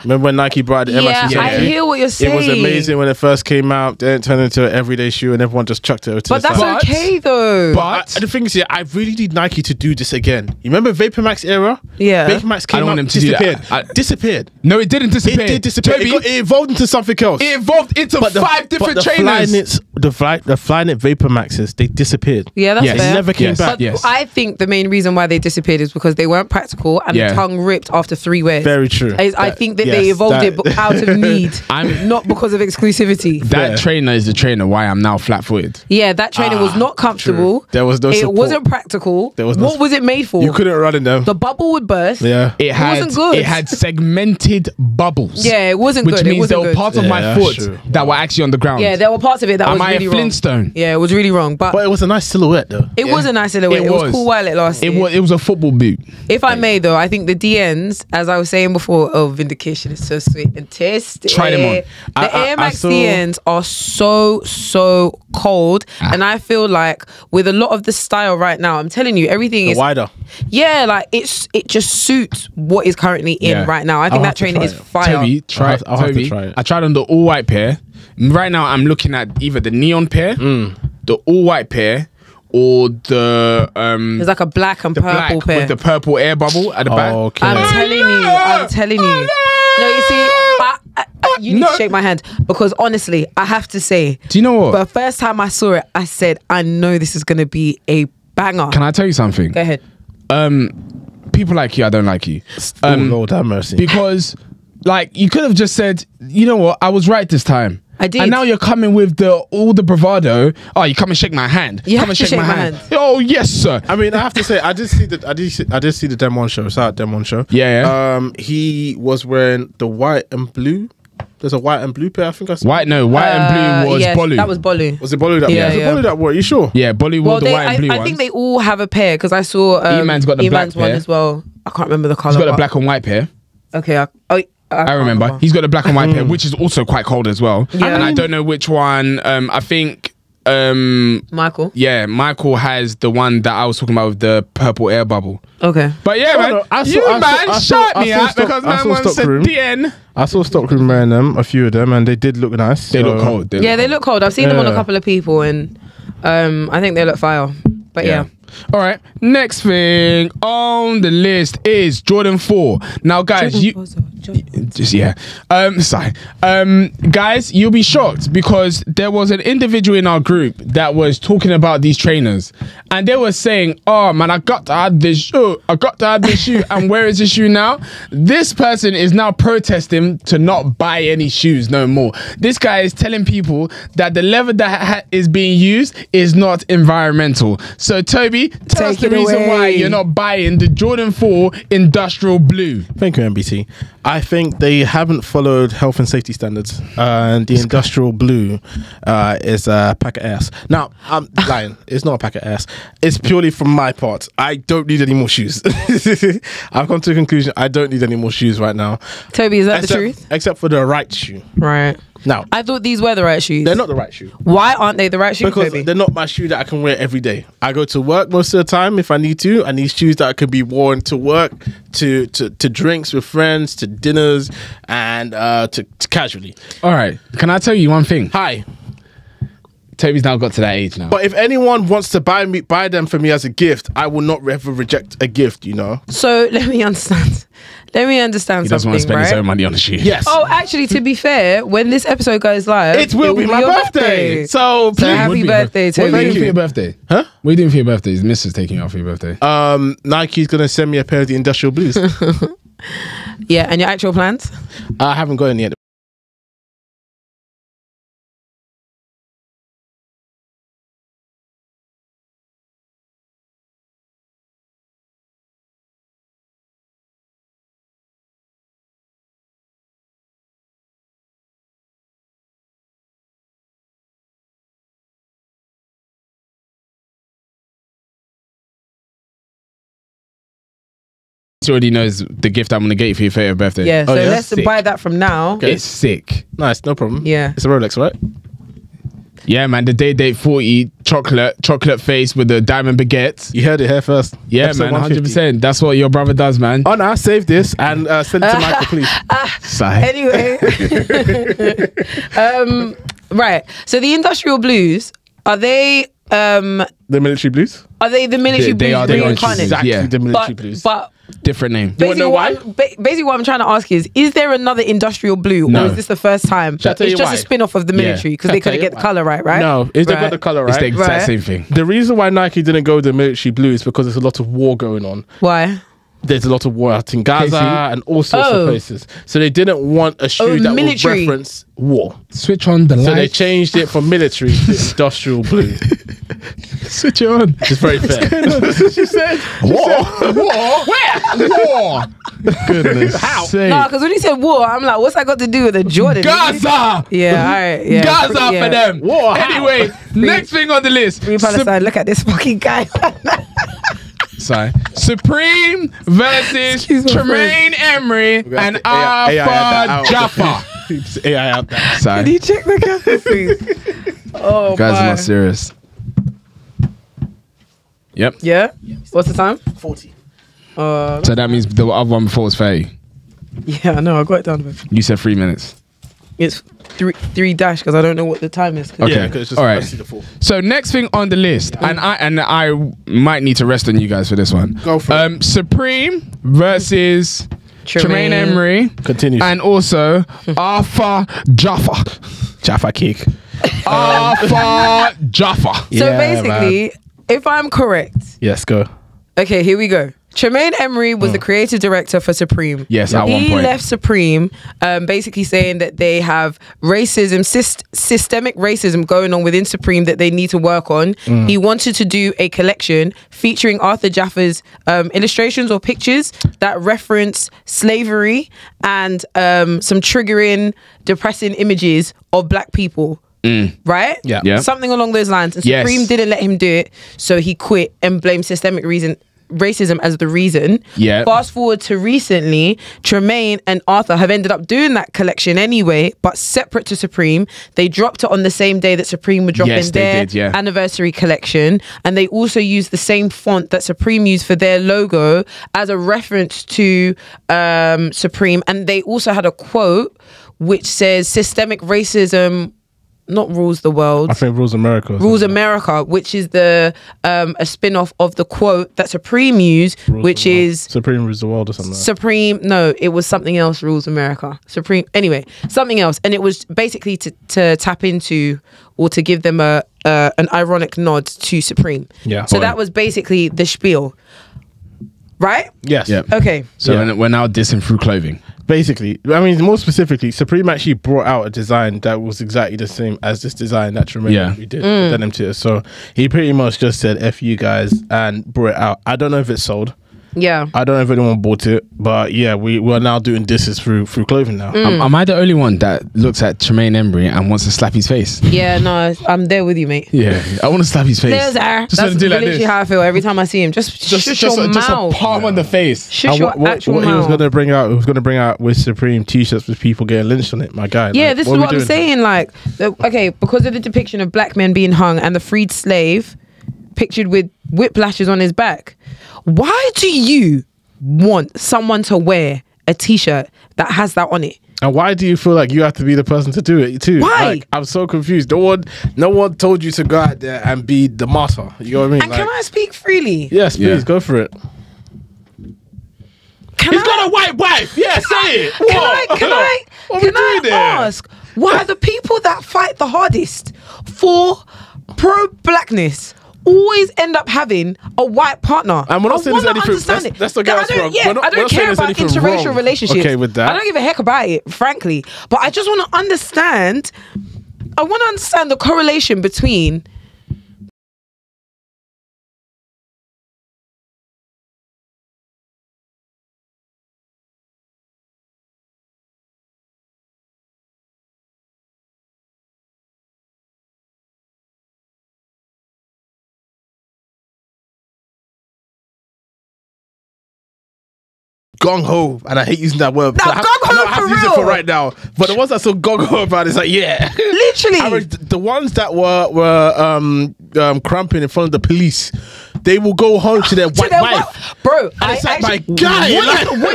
Remember when Nike brought the MX270? Yeah, I hear what you're saying. It was amazing when it first came out. Then it turned into an everyday shoe and everyone just chucked it. But that's okay though. But the thing is, I really need Nike to do this again. You remember Vapor Max era? Yeah. Vapor Max came out, disappeared. No, it didn't disappear. It did disappear. It evolved into something else. It evolved into 5 different trainers. The Flyknit Vapor Maxes, they disappeared. Yeah, that's fair. They never came back. But I think the main reason why they disappeared is because they weren't practical and the tongue ripped after 3 wears. Very true. I think that they evolved it out of need, I'm not because of exclusivity. That trainer is the trainer why I'm now flat-footed. Yeah, that trainer was not comfortable. True. There was no It support. wasn't practical. There was no what was it made for? You couldn't run in them. The bubble would burst. Yeah. It wasn't good. It had segmented bubbles. Yeah, it wasn't which good. Which means there were good. parts of my that's foot true. that were actually on the ground. Yeah, there were parts of it that was really wrong. Flintstone? Yeah, it was really wrong. But it was a nice silhouette though. It was a nice silhouette. It was cool while it lasted. It was a football boot. If I may though, I think the DNs, as I was saying before, Vindication is so sweet and tasty. Try them on. The Air Max DNs are so cold, and I feel like with a lot of the style right now, I'm telling you, everything is wider. Yeah, like it just suits what is currently in right now. I think that trainer is fire. Tobi, I'll have to try it. I tried on the all white pair. Right now, I'm looking at either the neon pair, the all white pair, or the there's like a black and purple pair with the purple air bubble at the back. Okay. I'm telling you. No, you see, you need to shake my hand because honestly, I have to say. Do you know what? The first time I saw it, I said, I know this is going to be a banger. Can I tell you something? Go ahead. People like you, I don't like you. Lord have mercy. Because, like, you could have just said, you know what? I was right this time. I did. And now you're coming with all the bravado. Oh, you come and shake my hand. You come have and to shake my hand. Oh yes, sir. I mean, I have to say, I did see the Demon show. Shout out Demon show. Yeah. He was wearing the white and blue. There's a white and blue pair. I think I saw. White and blue was yes, Bolu. That was Bolu. Was it Bolu that? Yeah, was it Bolu that wore? Are you sure? Yeah, Bolu wore the white and blue I ones. think they all have a pair because I saw E-Man's got the black one pair as well. I can't remember the color. He's got a black and white pair. Okay. I remember. He's got a black and white pair, which is also quite cold as well. Yeah. And I don't know which one. I think Michael. Yeah, Michael has the one that I was talking about with the purple air bubble. Okay. But yeah, man, shout me out because man wants a DN. I saw Stockroom wearing them, a few of them, and they did look nice. They look cold. They look cold. I've seen them on a couple of people, and I think they look fire. But yeah. All right. Next thing on the list is Jordan 4. Now, guys, guys, you'll be shocked because there was an individual in our group that was talking about these trainers, and they were saying, "Oh man, I got to have this shoe. I got to have this shoe." And where is this shoe now? This person is now protesting to not buy any shoes no more. This guy is telling people that the leather that is being used is not environmental. So, Tobi, tell us the reason why you're not buying the Jordan 4 industrial blue. Thank you, MBT. I think they haven't followed health and safety standards, and the industrial blue is a pack of ass. Now, I'm lying. It's not a pack of ass. It's purely from my part. I don't need any more shoes. I've come to a conclusion. I don't need any more shoes right now. Tobi, is that the truth? Except for the right shoe. Right. Now, I thought these were the right shoes. They're not the right shoe. Why aren't they the right shoe? Because they're not my shoe that I can wear every day. I go to work most of the time if I need to. I need shoes that can be worn to work, to drinks with friends, to dinners, and to casually. All right. Can I tell you one thing? Hi. Tobi's now got to that age now. But if anyone wants to buy them for me as a gift, I will not ever reject a gift, you know? So let me understand. He doesn't want to spend his own money on a shoe. Yes. Oh, actually, to be fair, when this episode goes live, it will be my your birthday. So please. Happy birthday, Tobi. What are you doing for your birthday? Huh? What are you doing for your birthday? Is Mrs. taking you out for your birthday? Nike's going to send me a pair of the industrial blues. Yeah, and your actual plans? I haven't got any yet. Already knows the gift I'm gonna get you for your favorite birthday. Yeah, so let's sick. buy that from now. Okay. It's sick. Nice, no problem. Yeah, it's a Rolex, right? Yeah, man. The Day 40 chocolate face with the diamond baguette. You heard it here first. Yeah, Episode man. 100%. That's what your brother does, man. Oh no, save this and send it to Michael, please. Anyway, right. So the industrial blues, are they the military blues? Are they the military blues? They are reincarnated? Exactly, Yeah. the military blues. But different name. basically, what I'm trying to ask is there another industrial blue, No. or is this the first time? Shall I tell It's you just why? a spin-off of the military because they couldn't get the color right? No, they've got the color right. It's the exact Right. same thing. The reason why Nike didn't go with the military blue is because there's a lot of war going on. Why? there's a lot of war out in Gaza and all sorts of places. So they didn't want a shoe that would reference war. Switch on the light. So they changed it from military to industrial blue. Switch it on. It's very fair. That's what she said. War? Where? War. Goodness. How? No, because when you said war, I'm like, what's that got to do with a Jordan? Gaza. Yeah, all right. Yeah. Gaza for them. War. Anyway, next thing on the list. Free Palestine. Look at this fucking guy. Sorry. Supreme versus Tremaine Emery and Alpha Jaffa. AI out there. Sorry. Can you check the camera, please? Oh, you guys are not serious. Yep. Yeah? What's the time? 40. So that means the other one before was 30. Yeah, I know. I got it down. You said 3 minutes. It's three dash because I don't know what the time is. Okay. Yeah, it's just all right. So next thing on the list, and I might need to rest on you guys for this one. Go for it. Supreme versus Tremaine Emery. Continue. And also Alpha Jaffa. Jaffa kick. Alpha Jaffa. So basically, if I'm correct. Yes, go. Okay, here we go. Tremaine Emery was the creative director for Supreme. Yes, at one point. He left Supreme basically saying that they have racism, systemic racism going on within Supreme that they need to work on. He wanted to do a collection featuring Arthur Jaffa's illustrations or pictures that reference slavery and some triggering, depressing images of black people. Right? Yeah. Something along those lines. And Supreme didn't let him do it, so he quit and blamed systemic racism as the reason. Yeah. Fast forward to recently, Tremaine and Arthur have ended up doing that collection anyway, but separate to Supreme. They dropped it on the same day that Supreme were dropping their anniversary collection, and they also used the same font that Supreme used for their logo as a reference to Supreme. And they also had a quote which says systemic racism not rules the world. I think rules America. Rules America, which is the a spin-off of the quote that Supreme used, which is Supreme rules the world or something. Supreme, no, it was something else. Rules America. Supreme. Anyway, something else, and it was basically to tap into or to give them an ironic nod to Supreme. Yeah. So that was basically the spiel, right? Yes. Yep. Okay. So we're now dissing through clothing. Basically, I mean, more specifically, Supreme actually brought out a design that was exactly the same as this design that Tremaine did denim to. So he pretty much just said "F you guys" and brought it out. I don't know if it's sold. Yeah. I don't know if anyone bought it, but yeah, we're now doing disses through clothing now. Am I the only one that looks at Tremaine Emery and wants to slap his face? Yeah, no, I'm there with you, mate. Yeah, I want to slap his face. There's That's do like literally this. how I feel every time I see him. Just shush your mouth. Just a palm on the face. Shush your actual what mouth. he was going to bring out with Supreme t-shirts with people getting lynched on it, my guy. Yeah, like, this is what I'm saying. Like, okay, because of the depiction of black men being hung and the freed slave pictured with whiplashes on his back, why do you want someone to wear a t-shirt that has that on it? And why do you feel like you have to be the person to do it too? Why? Like, I'm so confused. No one told you to go out there and be the martyr. You know what I mean? And can I speak freely? Yes, please go for it. He's got a white wife. Yeah, say it. Can I ask why the people that fight the hardest for pro-blackness always end up having a white partner? And we're not saying there's anything. Let's not get us wrong. I don't care about interracial relationships. Okay, with that, I don't give a heck about it, frankly. But I just want to understand. I want to understand the correlation between. Gong ho, and I hate using that word. Now, gong ho I have to use it for right now. But the ones that so gong ho about it's like, yeah, literally. The ones that were cramping in front of the police, they will go home to their white wife, bro. And it's like, my guy.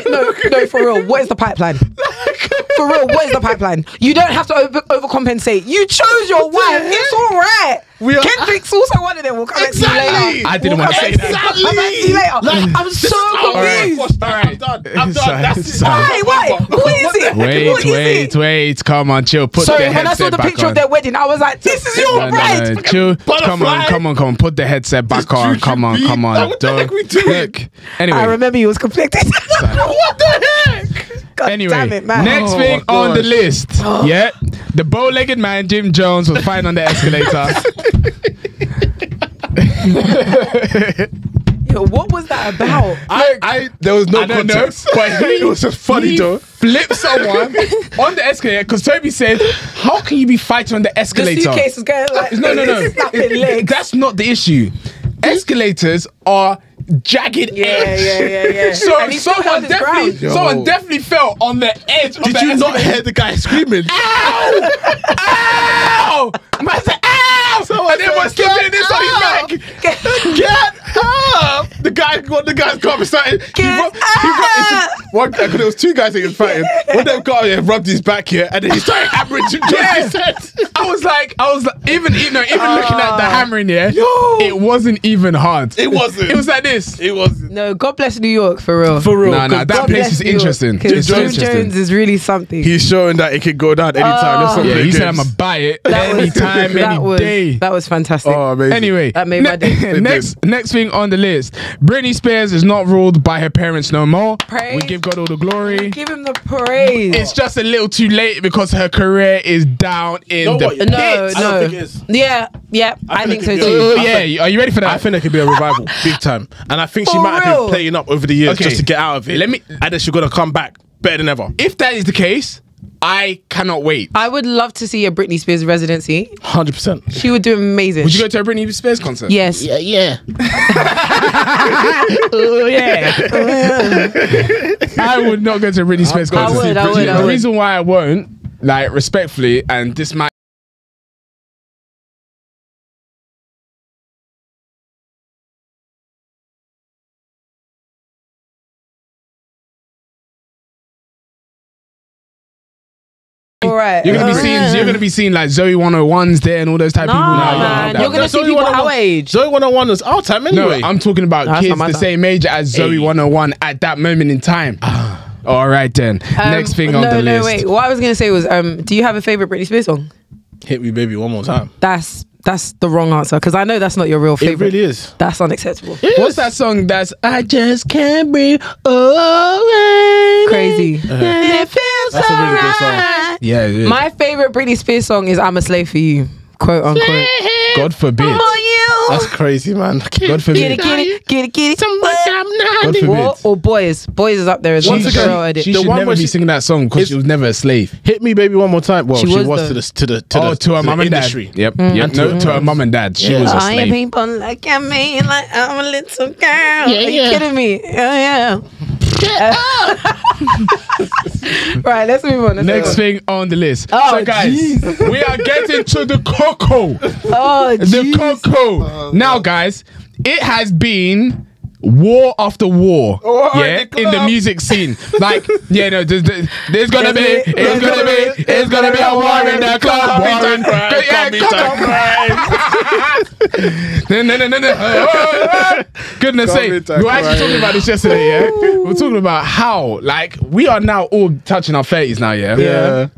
No, for real. What is the pipeline? For real, what is the pipeline? You don't have to overcompensate. You chose your wife. It's all right. Kendrick's also one of them. We'll come back to you later. I didn't want to say that. I'll come back to you later. I'm so confused. All right, I'm done. That's it. Why? What is it? Wait. Come on, chill. Put Sorry, the when I saw headset the back picture on. of their wedding, I was like, this is your bride. No. Chill. Come on. Put the headset back on. Come on. What the heck we doing? Look. Anyway. I remember you was conflicted. What the heck? God Anyway, damn it, man. next thing on the list, yeah, the bow-legged man Jim Jones was fine on the escalator. Yo, what was that about? There was no context, but it was just funny though. Flipped someone on the escalator because Toby said, "How can you be fighting on the The escalator?" suitcase was going like, No. snapping legs. That's not the issue. Escalators are jagged edge. Yeah. So And he still held his ground. someone definitely fell on the edge of Did the you not escalator. hear the guy screaming? Ow! Man said, ow! And then was still doing this on his back. Get up! The guy's got beside him. One guy, because there was two guys that he was fighting. One of them got him and rubbed his back here, and then he started hammering Jim Jones' head. I was like, even looking at the hammering here, it wasn't even hard. It wasn't. It was like this. It wasn't. No, God bless New York, for real. Nah, that God place bless is New York, interesting. 'cause It's so Jim interesting. Jones is really something. He's showing that it could go down anytime. That's Yeah, something he said games. I'ma buy it That was- anytime, any day. That was fantastic. Oh, amazing. Anyway, That made my day. next thing on the list, Britney Spears is not ruled by her parents no more. Praise. We give God all the glory. Give him the praise. It's just a little too late because her career is down in No, the what? pits. no. I don't think it is. Yeah, I think so it could too. Oh yeah, are you ready for that? I think there could be a revival, big time. And I think she For might have real? been playing up over the years Okay. just to get out of it. And then she's gonna come back better than ever. If that is the case, I cannot wait. I would love to see a Britney Spears residency. 100%. She would do amazing. Would you go to a Britney Spears concert? Yes. Yeah. Oh yeah. I would not go to a Britney Spears going to concert. see Britney. The reason why I won't, like, respectfully, and this might. All right. You're gonna be seeing like Zoe 101s there and all those type of people now. man. Yeah. You're gonna see people our age. Zoe 101 was our time No, anyway. I'm talking about That's kids not my the time. same age as Zoe 101 at that moment in time. All right then. Next thing on the list. No, wait. What I was gonna say was, do you have a favorite Britney Spears song? Hit me, baby, one more time. That's the wrong answer because I know that's not your real It favorite. really is. That's unacceptable. What's that song? That's I just can't breathe. Oh, Crazy. Uh-huh. It feels That's a really good song. alright. Yeah, it is. My favorite Britney Spears song is "I'm a Slave for You," quote unquote. God forbid. That's crazy, man. God Get forbid. it, get it, get it, get it. God forbid. What? Or Boys is up there as well. Once She again, Girl edit. she The should one never where be she- singing that song because It's- she was never a slave. Hit me, baby, one more time. Well, She she was was though. To her mum and dad. industry. Yep. No, to her mum and dad. She Yeah. was a I slave. people look at me like I'm a little girl. Are you kidding me? Yeah. Right, let's move on. Next thing on the list. Oh, So guys, we are getting to the cocoa. Oh, The jeez. cocoa. Now, guys, it has been war after war, yeah, in the music scene. Like, yeah, no, there's gonna be, it's gonna be a war in the club. War in, no. Goodness sake, we were actually talking about this yesterday. Yeah, we were talking about how, like, we are now all touching our 30s now. Yeah.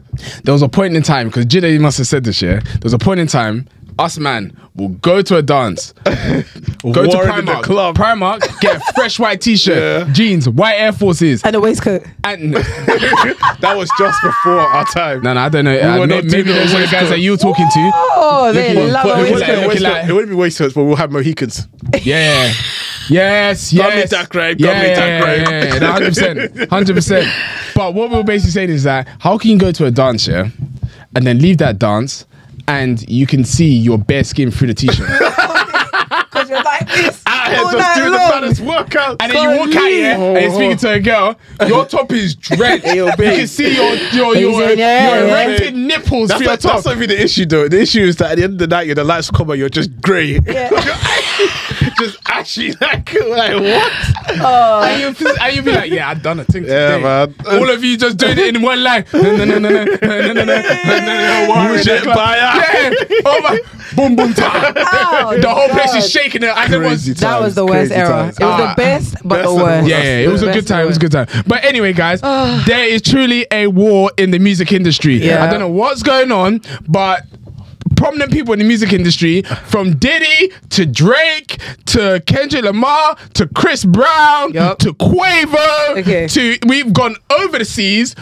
There was a point in time because Jide must have said this. Yeah, there was a point in time. Us man will go to a dance, go to War in the club. Primark, get a fresh white t-shirt, jeans, white Air Forces, And a waistcoat. and That was just before our time. no, I don't know. were not Maybe doing those are the guys that you were talking to. Oh, they Looking- love but a it was waistcoat. like- It wouldn't be waistcoats, but we'll have Mohicans. Yeah. Yes. Got me that crime, got me that crime. Yeah, 100%. But what we were basically saying is that how can you go to a dance, yeah, and then leave that dance, and you can see your bare skin through the t-shirt, Because you're like this. Out here all just night doing the long. baddest workouts. and then you walk out, yeah, and you're speaking to a girl, your top is drenched. You can see your erected nipples That's through your not top. even the issue, though. The issue is that at the end of the night, you're the lights come on, you're just grey. Yeah. just actually like what? And you be like, yeah, I done a thing today. Man. All of you just doing it in one line. No. Shit, yeah. Oh my, boom boom time. The whole place is shaking it. And that was the worst era. It was the best, but the worst. Yeah, it was a good time. It was a good time. But anyway, guys, there is truly a war in the music industry. Yeah. I don't know what's going on, but prominent people in the music industry, from Diddy to Drake to Kendrick Lamar to Chris Brown to Quavo to we've gone overseas,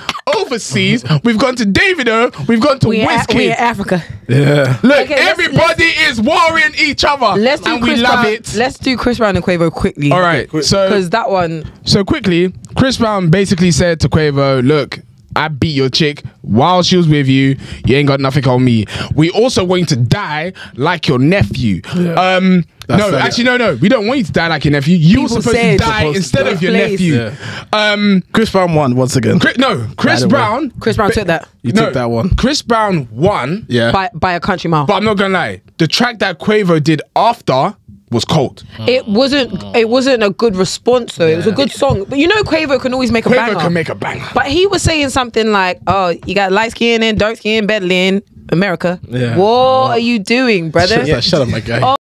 we've gone to Davido, we've gone to Wizkid. We're in Africa. Yeah. Look, everybody is warring each other. Let's do and Chris we love Brown. it. Let's do Chris Brown and Quavo quickly. All right, so because that one. So quickly, Chris Brown basically said to Quavo, look, I beat your chick while she was with you. You ain't got nothing on me. We also want you to die like your nephew. No. We don't want you to die like your nephew. You were supposed to die instead of your nephew. Yeah. Chris Brown won once again. Chris Brown. Chris Brown took that. You took that one. Chris Brown won. Yeah. By a country mile. But I'm not gonna lie. The track that Quavo did after was cold. It wasn't a good response though. It was a good song. But you know Quavo can always make a banger. Quavo can make a banger. But he was saying something like, oh, you got light skin and dark skin battling America. Yeah. What are you doing, brother? Shut up, my guy.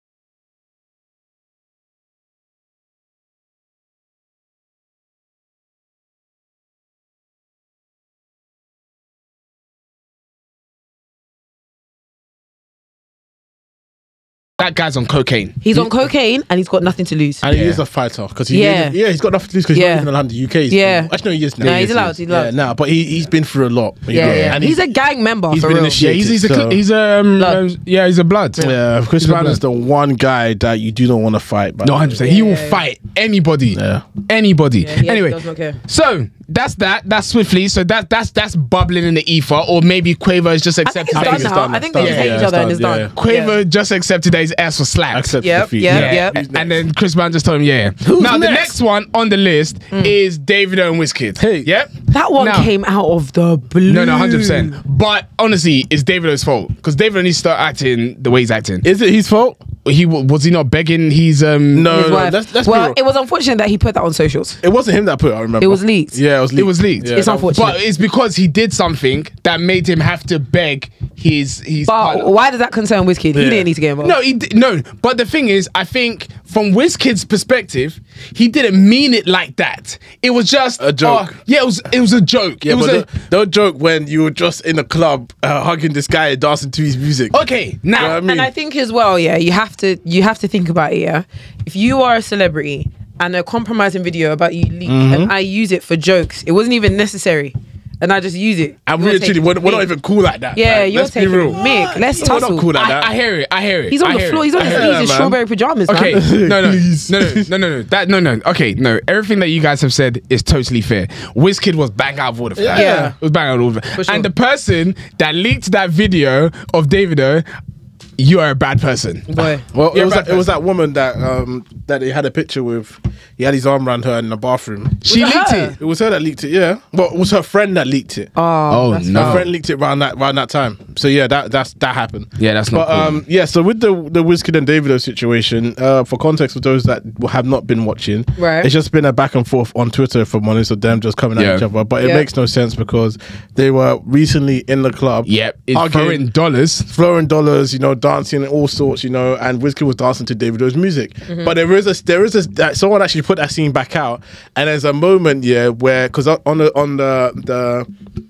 That guy's on cocaine. He's on cocaine and he's got nothing to lose. And he is a fighter because he's got nothing to lose because he's not even allowed in the UK. Actually, no, he is now. No, he's allowed. He's allowed. Yeah, now, but he's been through a lot. And he's a gang member. He's for been real. initiated. He's a blood. Yeah, Chris Brown is the one guy that you do not want to fight. No, 100%. He will fight anybody. Yeah. Anybody. He anyway, does not care. So that's that. That's swiftly. So that's bubbling in the ether, or maybe Quavo has just accepted. I think it's done now. I think they just hate each other and it's done. Quavo just accepted that his ass was slapped. Yep. And then Chris Brown just told him, now the next one on the list is Davido and Wizkid. Hey. Yep. That one came out of the blue. No, 100%. But honestly, it's Davido's fault because Davido needs to start acting the way he's acting. Is it his fault? Was he not begging his No, that's well, it was unfortunate that he put that on socials. It wasn't him that put it, I remember. It was leaked. Yeah, it was leaked. Yeah, it's unfortunate. But it's because he did something that made him have to beg his But partner. why does that concern Wizkid? He didn't need to get involved. No, but the thing is, I think from Wizkid's perspective, he didn't mean it like that. It was just a joke. It was a joke. Yeah, it was don't joke when you were just in a club hugging this guy and dancing to his music. Okay, now You know what I mean? And I think as well, you have to think about it. Yeah, if you are a celebrity and a compromising video about you leak and I use it for jokes, it wasn't even necessary. And I just use it. And we're not even cool like that. Yeah, like, you're taking real. Mick. Let's We're tussle. not cool like that. I hear it. He's on the floor. He's on his knees in strawberry pajamas. Okay, man. no. Okay, no. Everything that you guys have said is totally fair. Wizkid was bang out of order for that. Yeah. It was bang out of order. For sure. And the person that leaked that video of Davido, you are a bad person. Boy. Well, You're it was that woman that he had a picture with. He had his arm around her in the bathroom. She leaked her? it. It was her that leaked it, yeah. But it was her friend that leaked it. Oh, Oh, that's no. Her friend leaked it around that time. So yeah, that happened. Yeah, that's not cool. Yeah, so with the Wizkid and Davido situation, for context for those that have not been watching, Right. it's just been a back and forth on Twitter for months of them just coming at each other. But it makes no sense because they were recently in the club. Yep, it's arguing, throwing dollars, dancing and all sorts, and Wizkid was dancing to Davido's music. But there is a someone actually put that scene back out, and there's a moment, where because on the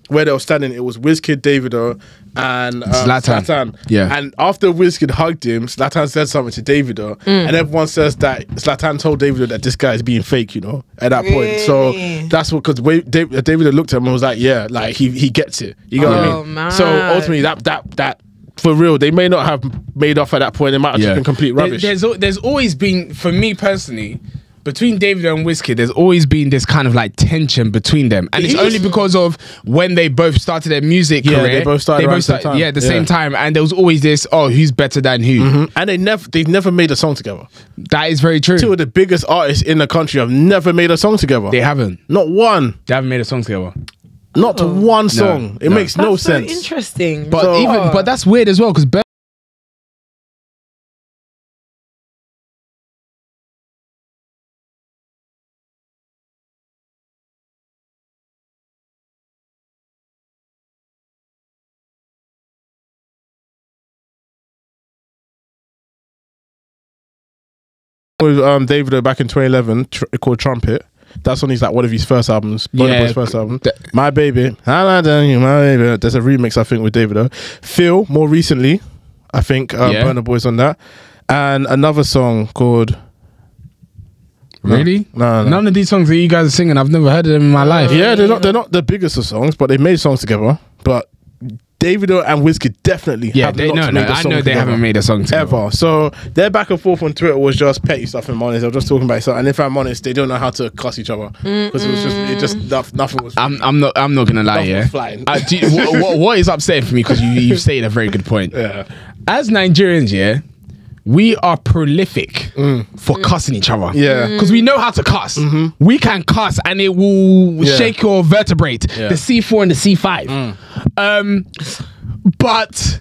where they were standing, it was Wizkid, Davido, and Zlatan. Yeah. And after Wizkid hugged him, Zlatan said something to Davido, and everyone says that Zlatan told Davido that this guy is being fake, at that point. So that's what, because Davido looked at him and was like, yeah, like he gets it. You know what I mean? Man. So ultimately, that for real, they may not have made off at that point. They might have just been complete rubbish. There's always been, for me personally, between Davido and Wizkid, there's always been this kind of like tension between them, and it's only because of when they both started their music career. They both started around the same time. Yeah, the same time, and there was always this, who's better than who? And they've never made a song together. That is very true. Two of the biggest artists in the country have never made a song together. They haven't. Not one. They haven't made a song together. Not to one song. It makes no sense. So interesting. But that's weird as well because with Davido back in 2011 called Trumpet. That's on one of his first albums. Boy's first album. My Baby. My Baby. There's a remix, I think, with Davido. Phil, more recently, I think Burna Boy's on that. And another song called... Really? No. None of these songs that you guys are singing, I've never heard of them in my life. Yeah, they're not the biggest of songs, but they made songs together. But Davido and Wizkid definitely have a lot to make a song I know they haven't made a song together. Ever. So their back and forth on Twitter was just petty stuff, if I'm honest. They were just talking about it. And if I'm honest, they don't know how to cuss each other. Because it just nothing was... I'm not gonna lie, yeah. What is upsetting for me, because you've stated a very good point. Yeah. As Nigerians, yeah, we are prolific for cussing each other. Yeah. Because we know how to cuss. We can cuss and it will shake your vertebrae. Yeah. The C4 and the C5. But...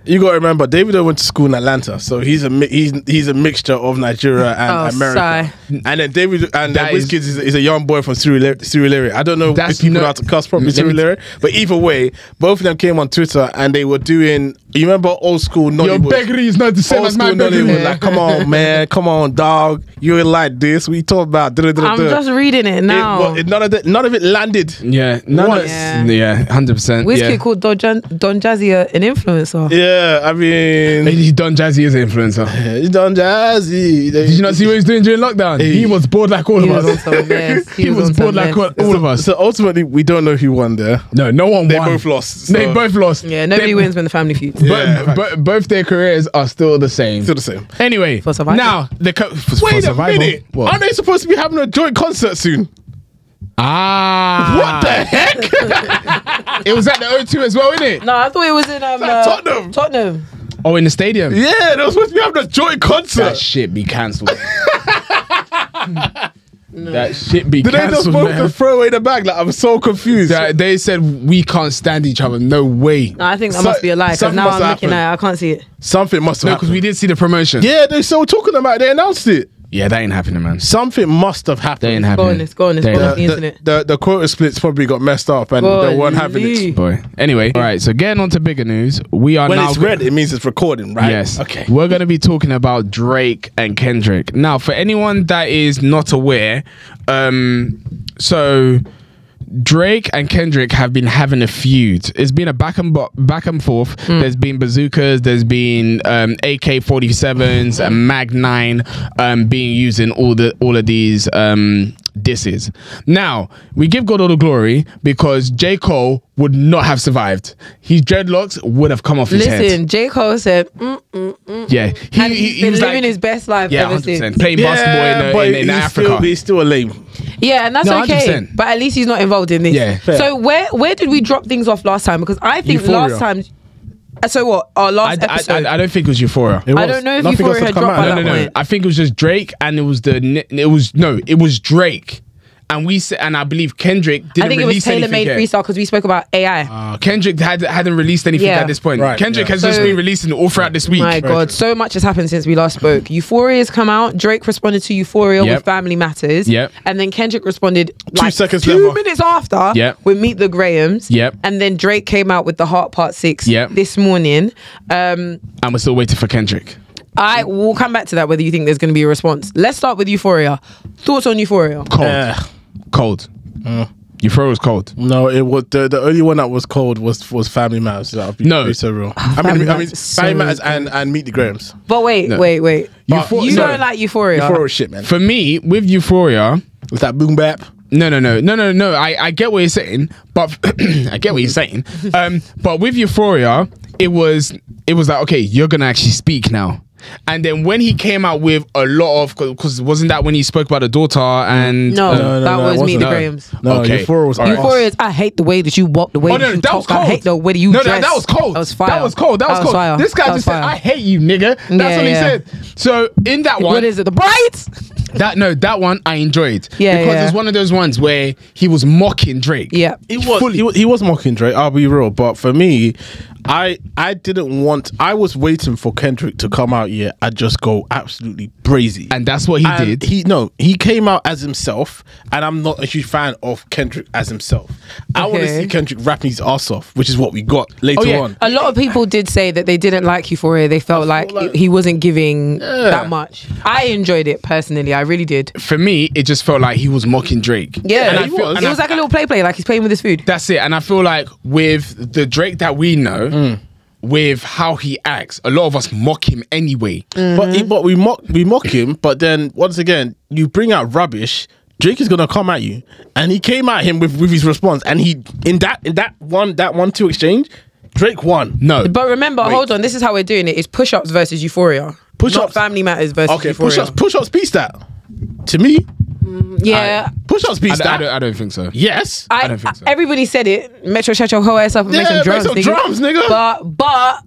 You got to remember, Davido went to school in Atlanta, so he's a mixture of Nigeria and America. And then Wizkid is a young boy from Surulere. I don't know if people know how to cuss properly Surulere, but either way, both of them came on Twitter and they were doing. You remember old school Nollywood? Your beggery is not the same as my beggery. Like, come on, man, come on, dog. You like this? We talk about. I'm just reading it now. None of it landed. Yeah, 100%. Wizkid called Don Jazzy an influencer. Yeah, I mean, he's Don Jazzy as an influencer. He's Don Jazzy. Did you not see what he's doing during lockdown? He was bored like all of us. He was bored like all of us. So ultimately, we don't know who won there. No one won. They both lost. So. They both lost. Yeah, nobody wins when the family feuds. But both their careers are still the same. Still the same. Anyway, for survival. Now wait a minute. What? Aren't they supposed to be having a joint concert soon? What the heck? It was at the O2 as well, innit? No, I thought it was in Tottenham. Oh, in the stadium? Yeah, they were supposed to be having a joint concert. That shit be cancelled. That shit be cancelled. Did they just both throw away the bag? Like, I'm so confused. They said we can't stand each other. No way. No, I think that must be a lie. Because now I'm looking at it, I can't see it. Something must have happened. No, because we did see the promotion. Yeah, they're still talking about it. They announced it. Yeah, that ain't happening, man. Something must have happened. That ain't happening. It's gone off the internet. The quota splits probably got messed up and they weren't having it. Boy. Anyway, all right, so getting on to bigger news. We are when now... it's red, it means it's recording, right? Yes. Okay. We're going to be talking about Drake and Kendrick. Now, for anyone that is not aware, so... Drake and Kendrick have been having a feud. It's been a back and forth. There's been bazookas, there's been AK-47s and Mag 9 being used in all of these disses. Now, we give God all the glory because J. Cole would not have survived. His dreadlocks would have come off his head. Listen, J. Cole said, Yeah. He's been living his best life ever 100%. since. Playing basketball in Africa. He's still a lame. Yeah, and that's okay. 100%. But at least he's not involved in this. Yeah, fair. So where did we drop things off last time? Because I think Euphoria. last time... So what? Our last episode? I don't think it was Euphoria. I don't know if Euphoria had dropped by that point. I think it was just Drake and it was Drake. And I believe Kendrick didn't release anything. I think it was tailor-made freestyle because we spoke about AI. Kendrick hadn't released anything at this point. Right, Kendrick has just been releasing all throughout this week. My God, so much has happened since we last spoke. Euphoria's come out. Drake responded to Euphoria with Family Matters. And then Kendrick responded 2 seconds 2 minutes after with Meet the Grahams. And then Drake came out with The Heart Part 6 this morning. And we're still waiting for Kendrick. We'll come back to that, whether you think there's going to be a response. Let's start with Euphoria. Thoughts on Euphoria? Cold. Euphoria was cold. No, it was the only one that was cold was Family Matters. Be so real. Family Matters and Meet the Grahams. But wait. You don't like Euphoria? Euphoria shit, man. For me, with Euphoria, was that boom bap? No. I get what you're saying, but I get what you're saying. But with Euphoria, it was like, okay, you're gonna actually speak now. And then when he came out with a lot of, because wasn't that when he spoke about the daughter and no, that was Meet the Grahams. No, okay. Euphoria was Euphoria. I hate the way that you walk, the way that you talk. I hate the way that you dress. That was cold. That was fire. That was cold. Fire. This guy just said, "I hate you, nigga." That's what he said. So in that one, what is it? The Brides? That one I enjoyed. Because it's one of those ones where he was mocking Drake. Yeah, he was mocking Drake. I'll be real, but for me, I was waiting for Kendrick to come out here and just go absolutely brazy. And that's what he did. He came out as himself, and I'm not a huge fan of Kendrick as himself. I want to see Kendrick rapping his ass off, which is what we got later on. A lot of people did say that they didn't like Euphoria. They felt like he wasn't giving that much. I enjoyed it personally. I really did. For me, it just felt like he was mocking Drake. Yeah, and it was like a little play, like he's playing with his food. That's it. And I feel like with the Drake that we know, with how he acts, a lot of us mock him anyway. But we mock him. But then once again, you bring out rubbish, Drake is gonna come at you, and he came at him with his response, and he in that 1-2 exchange, Drake won. No, but remember, hold on, this is how we're doing it. It's push-ups versus Euphoria. Not Family Matters versus Euphoria. Push-ups beats that. To me, yeah. Push-ups beats that. I don't think so. Yes, I don't think so. Everybody said it. Metro, shut your whole ass up and make some drums, nigga. But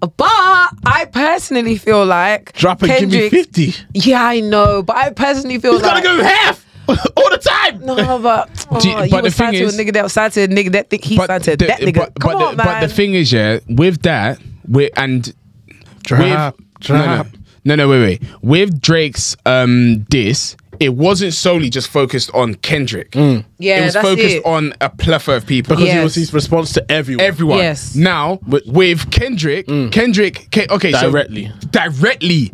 I personally feel like drop and give me 50. Yeah, I know, but I personally feel he's gotta go half. All the time. No, but the thing is, a nigga that was signed to a nigga that think he's signed to that nigga. Come on, man. But the thing is, with that, wait. With Drake's diss, it wasn't solely just focused on Kendrick. Yeah, it was focused on a plethora of people because it was his response to everyone. Yes. Now with Kendrick, directly,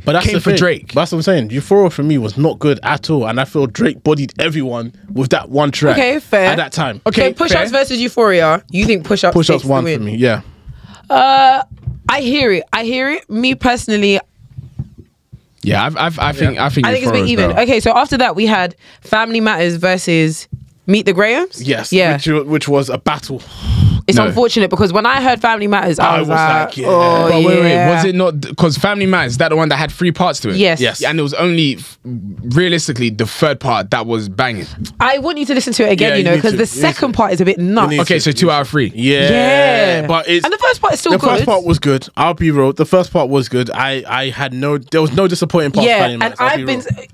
but that's came for Drake. That's what I'm saying. Euphoria for me was not good at all, and I feel Drake bodied everyone with that one track. Okay, fair. At that time. Okay, so Push-Ups versus Euphoria. You think Push-Ups? Push-Ups won for me. Yeah. I hear it. Me personally. Yeah, I think it's a bit even. Though. Okay, so after that we had Family Matters versus Meet the Grahams. Yes, yeah, which was a battle. It's unfortunate because when I heard Family Matters, I was like, oh, but wait, was it not? Because Family Matters, is that the one that had 3 parts to it? Yes. And it was only realistically the 3rd part that was banging. I want you to listen to it again, because the second part is a bit nuts. Okay, so 2 out of 3. Yeah. But and the first part is still good. The first part was good. I'll be real. The first part was good. There was no disappointing parts. Yeah, and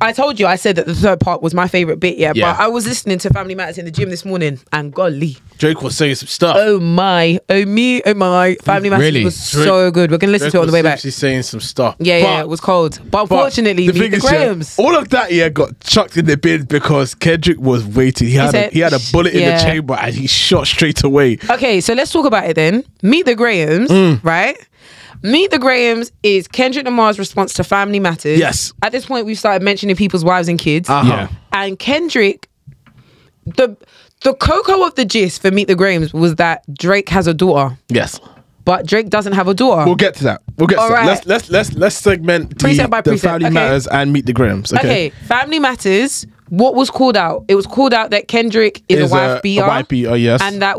I told you, I said that the 3rd part was my favorite bit. Yeah, but I was listening to Family Matters in the gym this morning, and golly, Drake was saying some stuff. Oh my, Family Matters was so good. We're gonna listen to it on the way back. She's saying some stuff. Yeah, it was cold. But unfortunately, Meet the Grahams. All of that got chucked in the bin because Kendrick was waiting. He had a bullet in the chamber and he shot straight away. Okay, so let's talk about it then. Meet the Grahams, right? Meet the Grahams is Kendrick Lamar's response to Family Matters. Yes. At this point, we've started mentioning people's wives and kids. Yeah. And Kendrick, the cocoa of the gist for Meet the Grahams was that Drake has a daughter. Yes. But Drake doesn't have a daughter. We'll get to that. Let's segment precept by precept. Family Matters and Meet the Grahams. Okay. Family Matters. What was called out? It was called out that Kendrick is a wife beater. A wife beater, yes. And that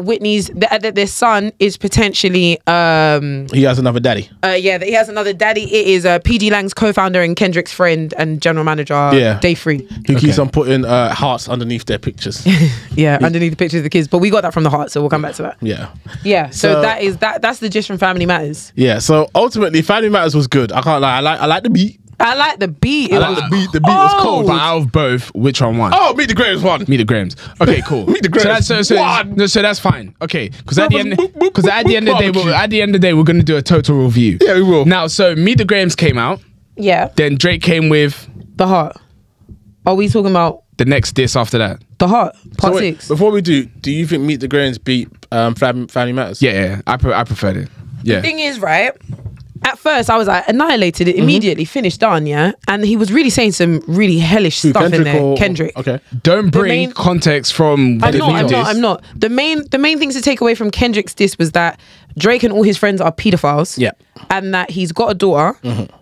that their son is potentially he has another daddy. That he has another daddy. It is PG Lang's co-founder and Kendrick's friend and general manager, Day Free. Who keeps on putting hearts underneath their pictures. Underneath the pictures of the kids. But we got that from the heart, so we'll come back to that. Yeah. So that's the gist from Family Matters. Yeah. So ultimately, Family Matters was good. I can't lie. I like the beat. I like the beat. The beat was cold. But out of both, which one won? Oh, Meet the Grahams won. Meet the Grahams. Okay, cool. Meet the Grahams. So that's fine. Okay, because at the end of the day, we're gonna do a total review. Yeah, we will. Now, so Meet the Grahams came out. Yeah. Then Drake came with The Heart. Are we talking about the next diss after that? The Heart, part 6. Before we do you think Meet the Grahams beat Family Matters? Yeah. I preferred it. Yeah. The thing is, right? At first, I was like, annihilated it immediately, finished, done, yeah? And he was really saying some really hellish stuff in there. Kendrick. Okay. Don't bring context from I'm not. The main things to take away from Kendrick's diss was that Drake and all his friends are pedophiles. Yeah. And that he's got a daughter.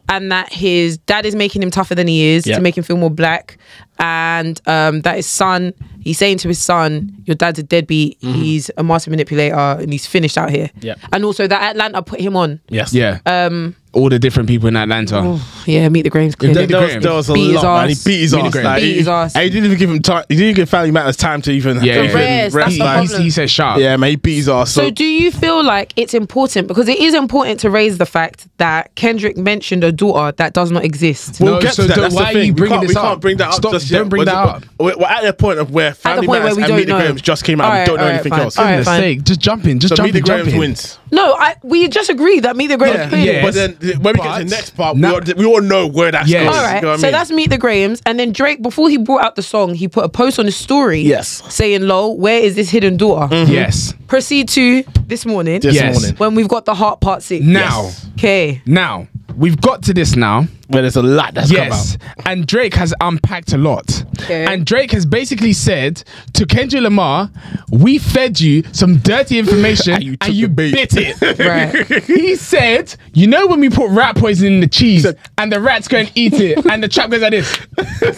And that his dad is making him tougher than he is to make him feel more black. And that his son, he's saying to his son, your dad's a deadbeat, he's a master manipulator, and he's finished out here. Yeah. And also that Atlanta put him on. Yes. Yeah. all the different people in Atlanta. Oh, yeah, Meet the Grahams. There was a Beat his lot, man. He ass. beat his ass. Like, Beat his ass. and he didn't even give him time. He didn't give Family Matters time to even Rest, that's the problem. He said sharp. Yeah, man, he beat his ass. So do you feel like it's important, because it is important to raise the fact that Kendrick mentioned a daughter that does not exist? We'll get to that. That's why the are you thing. bringing We this up? can't bring that up Stop, just yet. don't bring that up. We're at the point of where Family point where Matters we and don't Meet the know. Grahams just came out. We don't know anything fine. else. All right, Goodness fine. sake, just jump in. Just So jump Meet the in. Jump Grahams in. wins. No, we just agreed that Meet the Grahams. Yeah. But then when we get to the next part, we all know where that's Yes. going. All right, You know what I so mean? that's Meet the Grahams, and then Drake, before he brought out the song, he put a post on his story, Yes. saying, "Lol, where is this hidden daughter?" Yes. Proceed to this morning, This Yes. morning. when we've got the Heart Part 6. Now, Okay. now we've got to this now. Where there's a lot that's come out. Yes, and Drake has unpacked a lot. Okay. And Drake has basically said to Kendrick Lamar, "We fed you some dirty information And you and took you the bait." bit it." Right. He said, "You know when we put rat poison in the cheese and the rats go and eat it and the trap goes like this."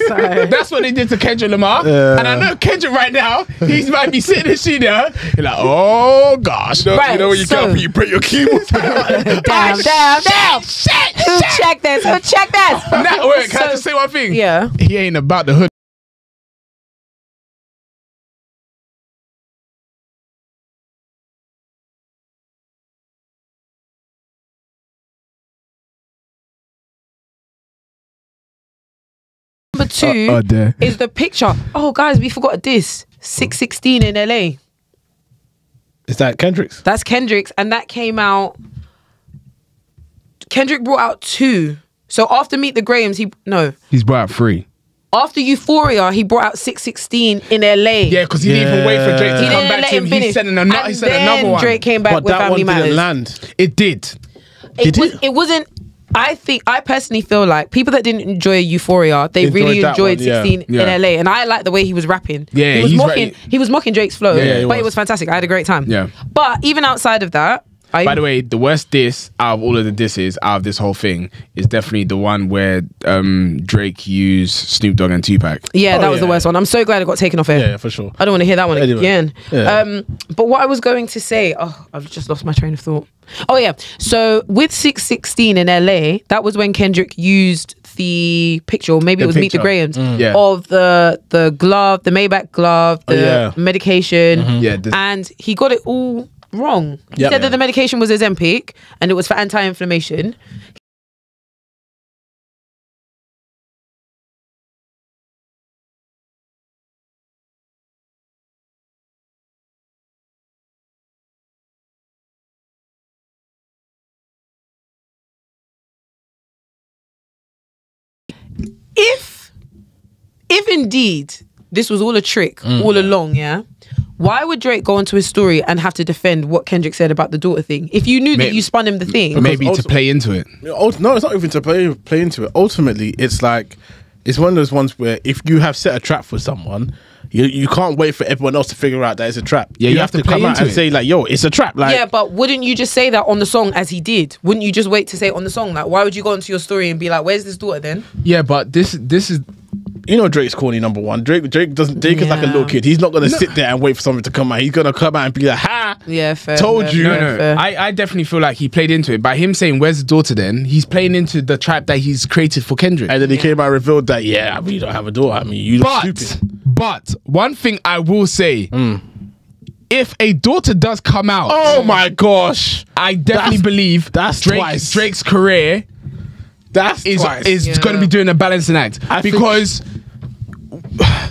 Sorry. That's what they did to Kendrick Lamar. And I know Kendrick right now, he might be sitting in the studio. He's like, "Oh gosh." Right, You know when you so- get up and you break your keyboard. Down. Shit. Who checked this? Who checked this? Now, wait, can I So- just say one thing? Yeah. He ain't about the hood. Number two there. is the picture. Oh, guys, we forgot this. 616 in LA. Is that Kendrick's? That's Kendrick's, and that came out. Kendrick brought out 2. So after Meet the Grahams, He's brought out 3. after Euphoria, he brought out 616 in LA. Yeah, because he didn't even wait for Drake to He come didn't back let to him. him finish. He sent another one. Drake came back But with that Family one Matters. didn't land. It did. It wasn't. I personally feel like people that didn't enjoy Euphoria, they Enjoyed really that enjoyed one, yeah. 16 Yeah. in LA, and I like the way he was rapping. Yeah, he was he's mocking. right. He was mocking Drake's flow, Yeah, he but it was. was fantastic. I had a great time. Yeah. But even outside of that, By the way, the worst diss out of all of the disses out of this whole thing is definitely the one where Drake used Snoop Dogg and Tupac. yeah, that was the yeah. worst one. I'm so glad it got taken off air. Yeah, for sure. I don't want to hear that one Anyway. again. Yeah. But what I was going to say, I've just lost my train of thought. Oh yeah, so with 616 in LA, that was when Kendrick used the picture, or maybe it was Meet the picture. Grahams, Yeah. of the glove, the Maybach glove, the yeah. medication, Yeah, and he got it all wrong. He Yep. said that the medication was Ozempic and it was for anti-inflammation. If indeed this was all a trick all along, yeah, why would Drake go onto his story and have to defend what Kendrick said about the daughter thing? If you knew that Maybe- you spun him the thing, Maybe to also- play into it. No, it's not even to play into it. Ultimately, it's like it's one of those ones where if you have set a trap for someone, you can't wait for everyone else to figure out that it's a trap. Yeah, you have to play come out into and it. say like, "Yo, it's a trap." Like, yeah, but wouldn't you just say that on the song as he did? Wouldn't you just wait to say it on the song? Like, why would you go into your story and be like, "Where's this daughter then?" Yeah, but this is you know, Drake's corny number one. Drake doesn't. Drake is like a Yeah. little kid. He's not gonna sit there and wait for something to come out. He's gonna come out and be like, "Ha!" Yeah, fair. Told fair, you. fair, no. fair. I definitely feel like he played into it by him saying, "Where's the daughter?" Then he's playing into the trap that he's created for Kendrick. And then he came out and revealed that, yeah, I mean, you don't have a daughter. I mean, you look stupid. But one thing I will say, if a daughter does come out, Oh my gosh, I definitely believe that's twice. Drake's career that's is twice. Yeah. going to be doing a balancing act I think- because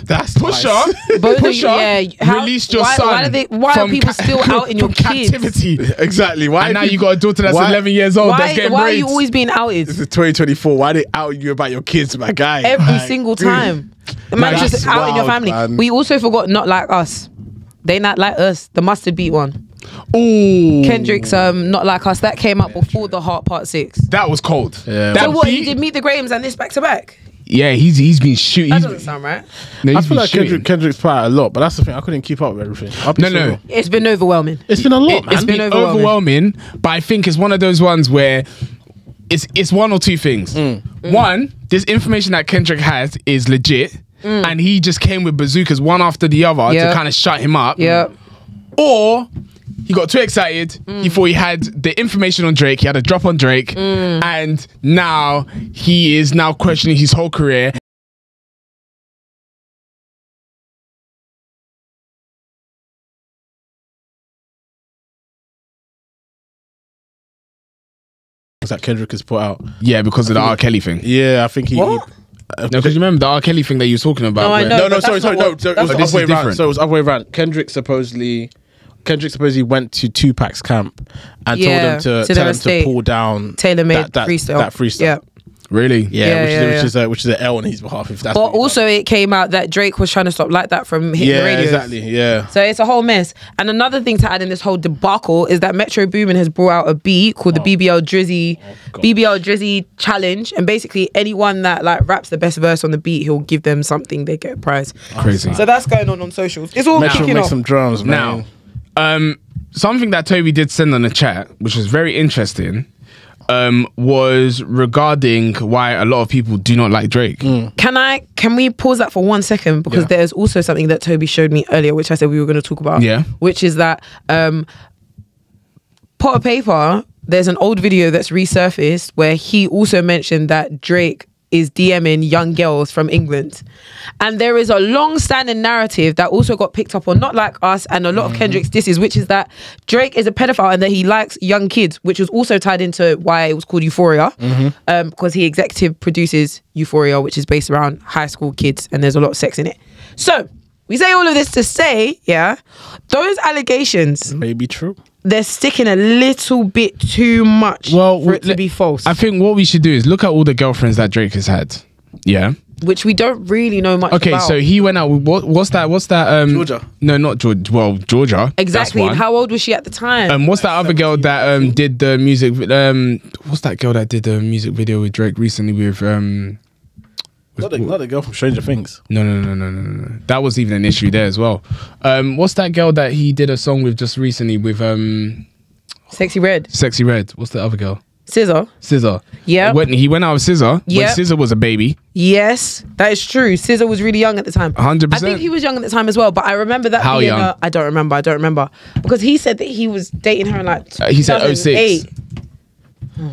That's Pusha, twice. Both of you- Pusha yeah, how- released your why- son. why are from people still out in your from kids? captivity? Exactly. Why? And now you got a daughter that's why- 11 years old that's getting Why are braids. you always being outed This is 2024. Why they out you about your kids, my guy? every Like, single dude. time? The man That's just out in your wild, family. man. We also forgot Not Like Us. They Not Like Us. The Mustard Beat one. Ooh, Kendrick's Not Like Us. That came out before the Heart Part 6. that was cold. Yeah. That So what? He beat- did Meet the Grahams and this back to back. Yeah, he's been shooting. That doesn't sound right. No, I he's feel been like shooting. Kendrick's put out a lot, but that's the thing. I couldn't keep up with everything. I'll be No, so no. real. It's been overwhelming. It's been a lot, man. It's been overwhelming. overwhelming, but I think it's one of those ones where it's one or two things. One, this information that Kendrick has is legit, and he just came with bazookas one after the other Yeah. to kind of shut him up. Yeah. Or he got too excited. He thought he had the information on Drake. He had a drop on Drake, and now he is now questioning his whole career. That Kendrick has put out. Yeah, because of the R. Kelly thing. Yeah, I think he. What? No, because you remember the R. Kelly thing that you were talking about. No, I know. No, sorry. No, so it was the this other way is around. different. So it was the other way around. Kendrick supposedly went to Tupac's camp and told him to tell him to pull down tailor-made freestyle. That freestyle. Yeah. Really? Yeah, which is an L on his behalf. If that's. But also, it came out that Drake was trying to stop Like That from hitting the radio. Exactly. Yeah. So it's a whole mess. And another thing to add in this whole debacle is that Metro Boomin has brought out a beat called the BBL Drizzy Challenge, and basically anyone that like raps the best verse on the beat, he'll give them something. They get a prize. Crazy. So that's going on socials. It's all Metro kicking make off. some drums, man. Now, something that Tobi did send on the chat, which was very interesting, was regarding why a lot of people do not like Drake. Can we pause that for 1 second, because there's also something that Tobi showed me earlier, which I said we were going to talk about. Yeah. Which is that Pot of Paper, there's an old video that's resurfaced where he also mentioned that Drake is DMing young girls from England. And there is a long-standing narrative that also got picked up on Not Like Us and a lot of Kendrick's disses, which is that Drake is a pedophile and that he likes young kids, which was also tied into why it was called Euphoria, because he executive produces Euphoria, which is based around high school kids, and there's a lot of sex in it. So we say all of this to say, those allegations May be true. They're sticking a little bit too much for it to be false. I think what we should do is look at all the girlfriends that Drake has had. Yeah. Which we don't really know much about. Okay, so he went out with what's that Georgia. No, not Georgia. Well, Georgia. Exactly. And how old was she at the time? What's that other girl that did the music what's that girl that did the music video with Drake recently with Not the girl from Stranger Things. No. That was even an issue there as well. What's that girl that he did a song with just recently with Sexy Red. Sexy Red. What's the other girl? SZA. Yeah. When he went out with SZA, when Yep. SZA was a baby. Yes, that is true. SZA was really young at the time. 100%. I think he was young at the time as well, but I remember that How being young? I don't remember. Because he said that he was dating her in like He said 2008. 06.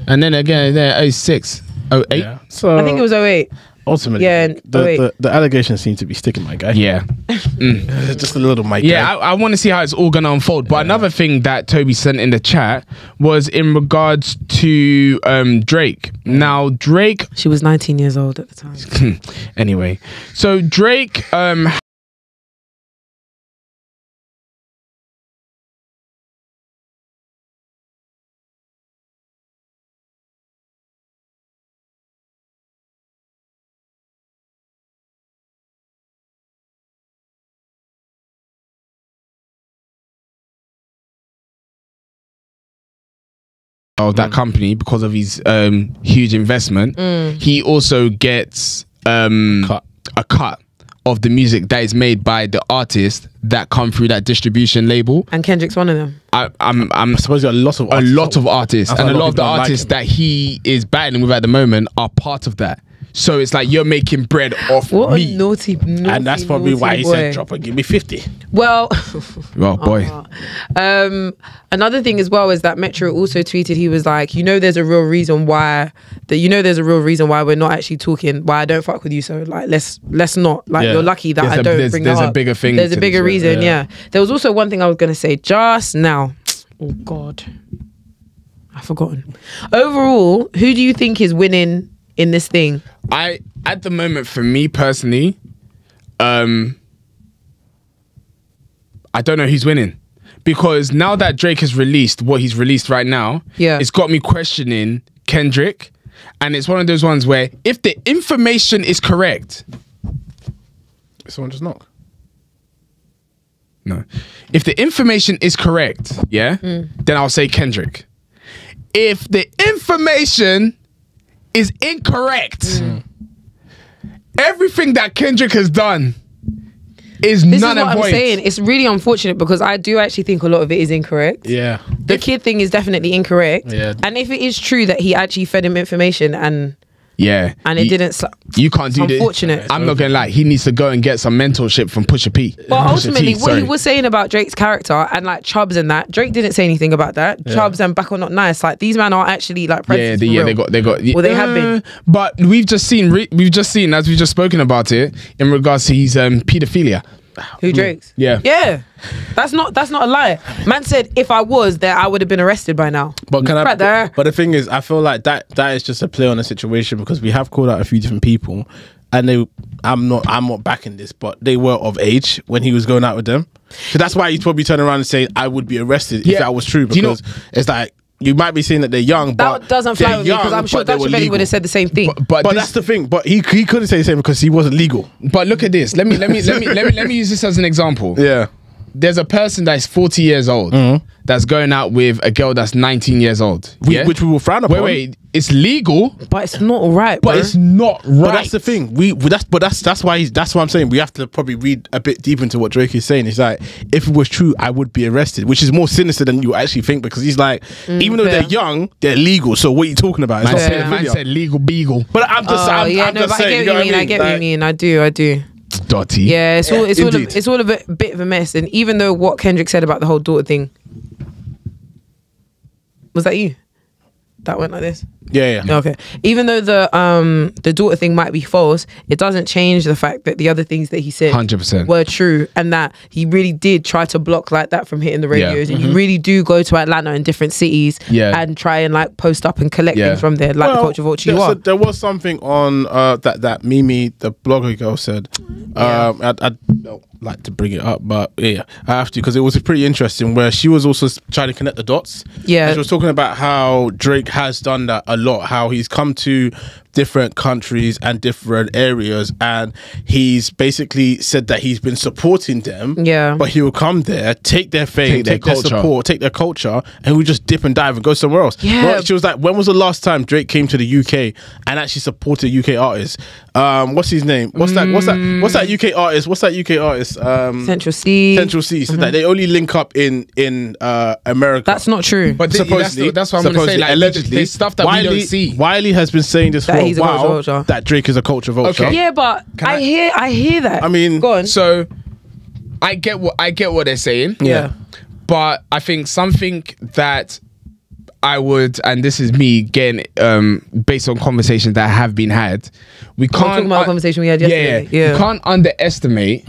And then again, 06. 08? Yeah. So I think it was 08. ultimately, Yeah, the allegations seem to be sticking, my guy. Yeah. Just a little, my guy. Yeah, I want to see how it's all going to unfold. But another thing that Tobi sent in the chat was in regards to Drake. Now, Drake... She was 19 years old at the time. Anyway, so Drake... of that company because of his huge investment, he also gets a cut of the music that is made by the artists that come through that distribution label. And Kendrick's one of them. I'm suppose a lot of artists, and a lot of the artists that he is battling with at the moment are part of that. So it's like you're making bread off What me. a naughty, and that's probably why he said drop and give me 50. Well, boy. Another thing as well is that Metro also tweeted, he was like, there's a real reason why we're not actually talking, why I don't fuck with you, so like let's not, like, you're lucky that I don't bring that up. There's a bigger thing. There's a bigger reason, yeah. There was also one thing I was going to say just now. Oh God, I've forgotten. Overall, who do you think is winning in this thing? At the moment, for me personally, I don't know who's winning, because now that Drake has released what he's released right now, it's got me questioning Kendrick, and it's one of those ones where if the information is correct, someone just knock. No, if the information is correct, then I'll say Kendrick. If the information is incorrect, everything that Kendrick has done is This none is and what void. I'm saying. It's really unfortunate because I do actually think a lot of it is incorrect. Yeah. The kid thing is definitely incorrect. Yeah. And if it is true that he actually fed him information and Yeah. And it didn't. You can't do this. Unfortunate. I'm not gonna lie. He needs to go and get some mentorship from Pusha P. But ultimately, what he was saying about Drake's character and like Chubbs and that, Drake didn't say anything about that. Chubbs and Back or Not Nice, like these men are actually like predators. They got. Well, they have been. But we've just seen, as we've just spoken about it in regards to his paedophilia. Who, Drake's? Yeah. That's not a lie. Man said if I was there, I would have been arrested by now. But right there. But the thing is, I feel like that is just a play on the situation, because we have called out a few different people, and I'm not backing this, but they were of age when he was going out with them. So that's why he's probably turning around and saying I would be arrested if that was true, because it's like, you might be saying that they're young, but that doesn't fly with me, because I'm sure Dutch Belly would have said the same thing. But that's the thing. But he couldn't say the same because he wasn't legal. But look at this. Let me use this as an example. Yeah. There's a person that's 40 years old that's going out with a girl that's 19 years old. Which we will frown upon. Wait, it's legal, but it's not right. But it's not right. But that's the thing. That's why I'm saying we have to probably read a bit deep into what Drake is saying. It's like, if it was true, I would be arrested, which is more sinister than you actually think, because he's like, even though they're young, they're legal. So what are you talking about? Man said legal beagle. But I'm just saying. I get what you mean. I do. Dotty. Yeah, it's all a bit of a mess. And even though what Kendrick said about the whole daughter thing, was that you? That went like this? Yeah. Okay. Even though the daughter thing might be false, it doesn't change the fact that the other things that he said 100% were true, and that he really did try to block like that from hitting the radios. And you really do go to Atlanta and different cities and try and like post up and collect things from there, like the culture vulture you are. There was something on that Mimi, the blogger girl, said. I don't like to bring it up, but I have to, because it was pretty interesting, where she was also trying to connect the dots. Yeah. And she was talking about how Drake has done that a lot, how he's come to different countries and different areas, and he's basically said that he's been supporting them, but he will come there, take their fame, take their support, take their culture, and we just dip and dive and go somewhere else. Well, she was like, when was the last time Drake came to the UK and actually supported UK artists? What's his name? What's that UK artist? Central C. So that they only link up in America. That's not true. But supposedly, that's what I'm going to say. Like, allegedly, there's stuff that we don't see. Wiley has been saying this for a while, that Drake is a culture vulture. Okay. Yeah, but I hear that. I mean, go on. So I get what they're saying. Yeah. But I think something that I would, and this is me getting based on conversations that have been had, we can't talking about a conversation we had yesterday. Yeah. You can't underestimate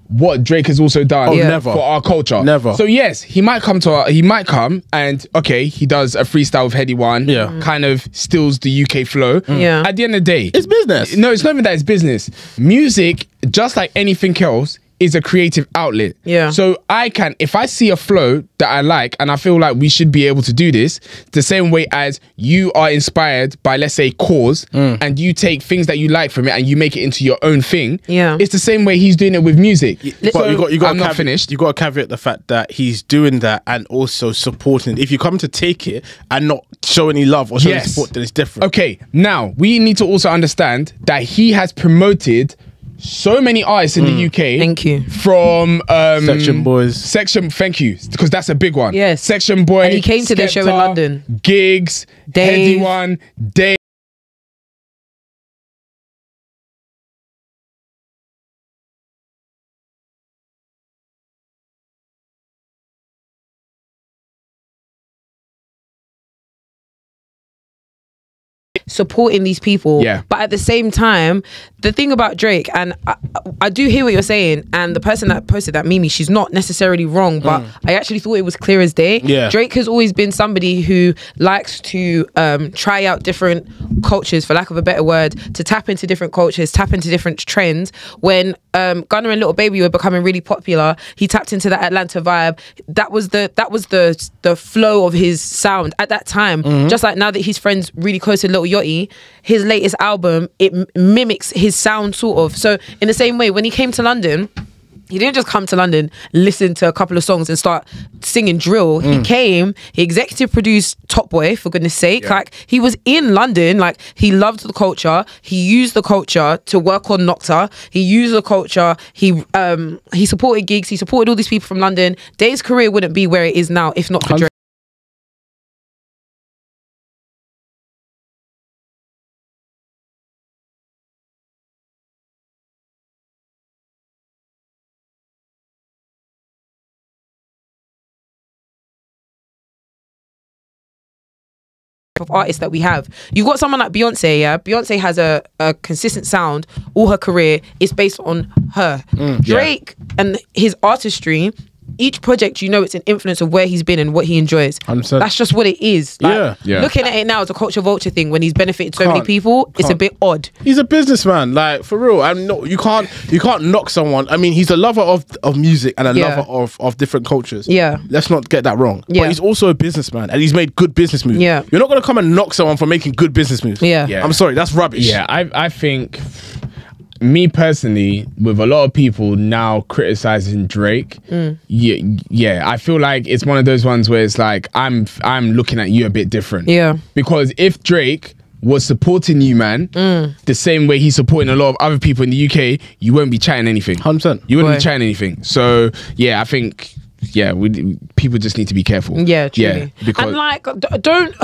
what Drake has also done never. for our culture. Never. So yes, he might come and he does a freestyle with Heady One, kind of steals the UK flow. Yeah. At the end of the day, it's business. No, it's not even that it's business. Music, just like anything else, is a creative outlet. Yeah. So if I see a flow that I like and I feel like we should be able to do this, the same way as you are inspired by, let's say, Cause, and you take things that you like from it and you make it into your own thing. Yeah. It's the same way he's doing it with music. But I'm not finished. You got to caveat the fact that he's doing that and also supporting it. If you come to take it and not show any love or show any support, then it's different. Okay. Now, we need to also understand that he has promoted so many artists in the UK. Thank you. From Section Boys. Thank you, because that's a big one. Yes. Section Boy. And he came to their show in London. Gigs, Heady One, Dave. Supporting these people, but at the same time, the thing about Drake, and I do hear what you're saying, and the person that posted that Mimi, she's not necessarily wrong, but I actually thought it was clear as day. Drake has always been somebody who likes to try out different cultures, for lack of a better word, to tap into different cultures, tap into different trends. When Gunna and Little Baby were becoming really popular, he tapped into that Atlanta vibe. That was the flow of his sound at that time. Just like now that he's friends really close to Lil Yachty, his latest album, it mimics his sound sort of. So in the same way, when he came to London, he didn't just come to London, listen to a couple of songs and start singing drill. He came, he executive produced Top Boy, for goodness sake. Like, he was in London, like, he loved the culture. He used the culture to work on Nocta. He used the culture. He supported gigs. He supported all these people from London. Dave's career wouldn't be where it is now if not for Drake. of artists that we have. You've got someone like Beyonce, yeah? Beyonce has a consistent sound. All her career is based on her. Drake and his artistry, each project, you know, it's an influence of where he's been and what he enjoys. 100%. That's just what it is. Like, Yeah. looking at it now as a culture vulture thing, when he's benefited so many people, it's a bit odd. He's a businessman, like, for real. I'm not. You can't knock someone. I mean, he's a lover of music and a lover of different cultures. Yeah. Let's not get that wrong. Yeah. But he's also a businessman, and he's made good business moves. Yeah. You're not gonna come and knock someone for making good business moves. Yeah. I'm sorry, that's rubbish. Yeah, I think, me personally, with a lot of people now criticizing Drake, I feel like it's one of those ones where it's like, I'm looking at you a bit different. Yeah. Because if Drake was supporting you, man, the same way he's supporting a lot of other people in the UK, you won't be chatting anything. 100%. You wouldn't be chatting anything. So, yeah, I think, people just need to be careful. Yeah, truly. Yeah, because and like, don't...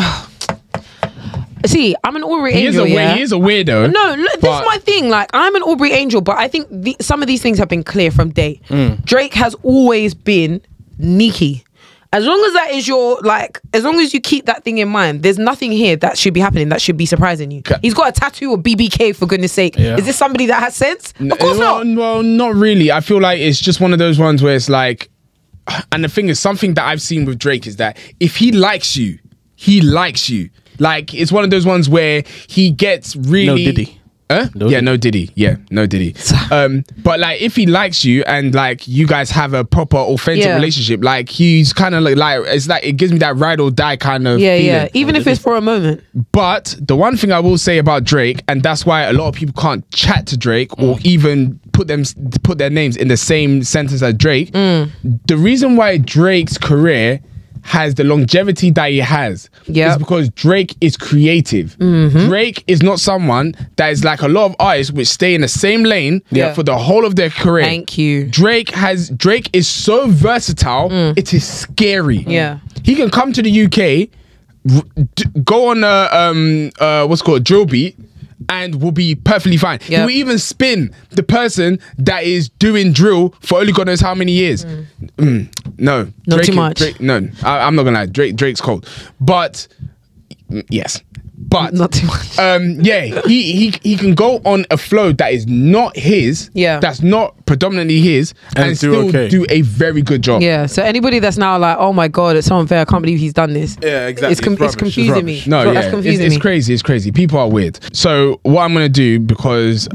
See, I'm an Aubrey Angel. He is a weirdo. No, this is my thing. Like, I'm an Aubrey Angel, but I think some of these things have been clear from day. Drake has always been sneaky. As long as that is your, like, as long as you keep that thing in mind, there's nothing here that should be happening that should be surprising you. He's got a tattoo of BBK, for goodness sake. Yeah. Is this somebody that has sense? Of course not. Well, not really. I feel like it's just one of those ones where it's like, and the thing is, something that I've seen with Drake is that if he likes you, he likes you. Like, it's one of those ones where he gets really... No Diddy. No Diddy. Yeah, no Diddy. But like, if he likes you and like you guys have a proper authentic relationship, like he's kind of like it's like, it gives me that ride or die kind of feeling. Yeah. Even if it's for a moment. But the one thing I will say about Drake, and that's why a lot of people can't chat to Drake or even put their names in the same sentence as Drake. The reason why Drake's career has the longevity that he has is because Drake is creative. Drake is not someone that is like a lot of artists which stay in the same lane for the whole of their career. Thank you. Drake is so versatile, it is scary. Yeah. He can come to the UK, go on what's called drill beat, and will be perfectly fine. He will even spin the person that is doing drill for only God knows how many years. No, not too much. I'm not gonna lie. Drake's cold, but yes, but not too much. He can go on a flow that is not his. That's not predominantly his, and still do a very good job. Yeah. So anybody that's now like, oh my God, it's so unfair, I can't believe he's done this. Yeah, exactly. It's confusing me. No, it's crazy. It's crazy. People are weird. So what I'm gonna do, because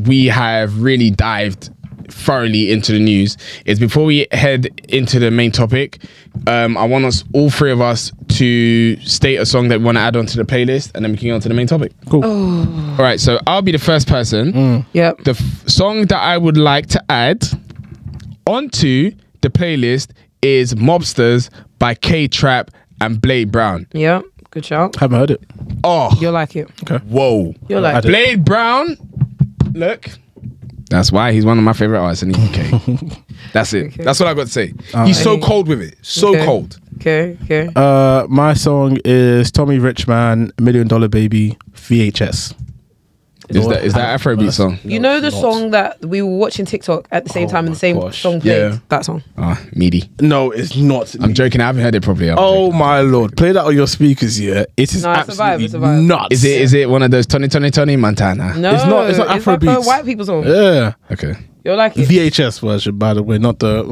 we have really dived thoroughly into the news, is before we head into the main topic, I want us, all three of us, to state a song that we want to add onto the playlist, and then we can go on to the main topic. Cool. All right, so I'll be the first person. Yep. The song that I would like to add onto the playlist is Mobsters by K-Trap and Blade Brown. Yeah, good shout. Haven't heard it. Oh, You'll like it. Okay. Whoa. You'll like it. Blade Brown. Look. That's why he's one of my favorite artists in the UK. That's it. Okay. That's what I got to say. He's so cold with it. So cold. Okay. My song is Tommy Richman, $1 Million Baby, VHS. Is that Afrobeat song? You know the song that we were watching TikTok at the same time and the same song played? Yeah. That song. Meaty. No, it's not. I'm joking. I haven't heard it properly. Oh my Lord. Play that on your speakers, yeah. It is absolutely nuts. Is it one of those Tony Montana? No, it's not Afrobeat. Like a white people song. Yeah. Okay. You'll like it. VHS version, by the way, not the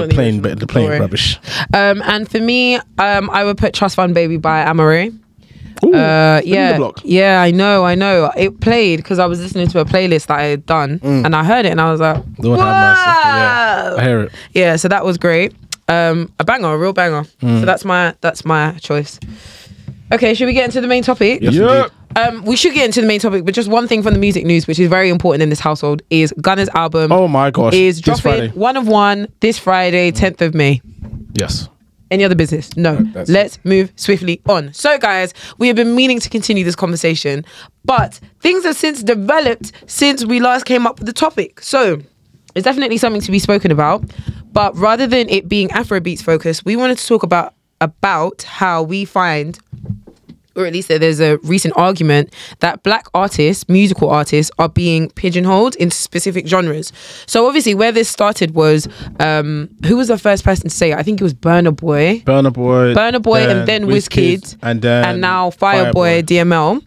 plain, but the plain rubbish. And for me, I would put Trust Fund Baby by Amare. Ooh, yeah, I know. It played because I was listening to a playlist that I had done, and I heard it, and I was like, Lord have mercy. Yeah, I hear it. Yeah, so that was great. A banger, a real banger. So that's my choice. Okay, should we get into the main topic? Yes, we should get into the main topic, but just one thing from the music news, which is very important in this household, is Gunna's album. Oh my gosh, is dropping 1 of 1 this Friday, 10th of May. Yes. Any other business? No. Let's move swiftly on. So guys, we have been meaning to continue this conversation, but things have since developed since we last came up with the topic. So it's definitely something to be spoken about, but rather than it being Afrobeats focused, we wanted to talk about how we find or at least there's a recent argument that black artists, musical artists, are being pigeonholed into specific genres. So obviously where this started was, who was the first person to say it? I think it was Burna Boy, and then Wizkid, and now Fireboy, DML.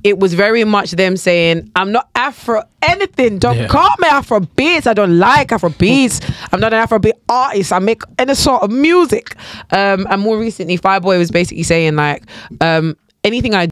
It was very much them saying, I'm not Afro anything. Don't call me Afro beats. I don't like Afro beats. I'm not an Afro beat artist. I make any sort of music. And more recently, Fireboy was basically saying like, anything I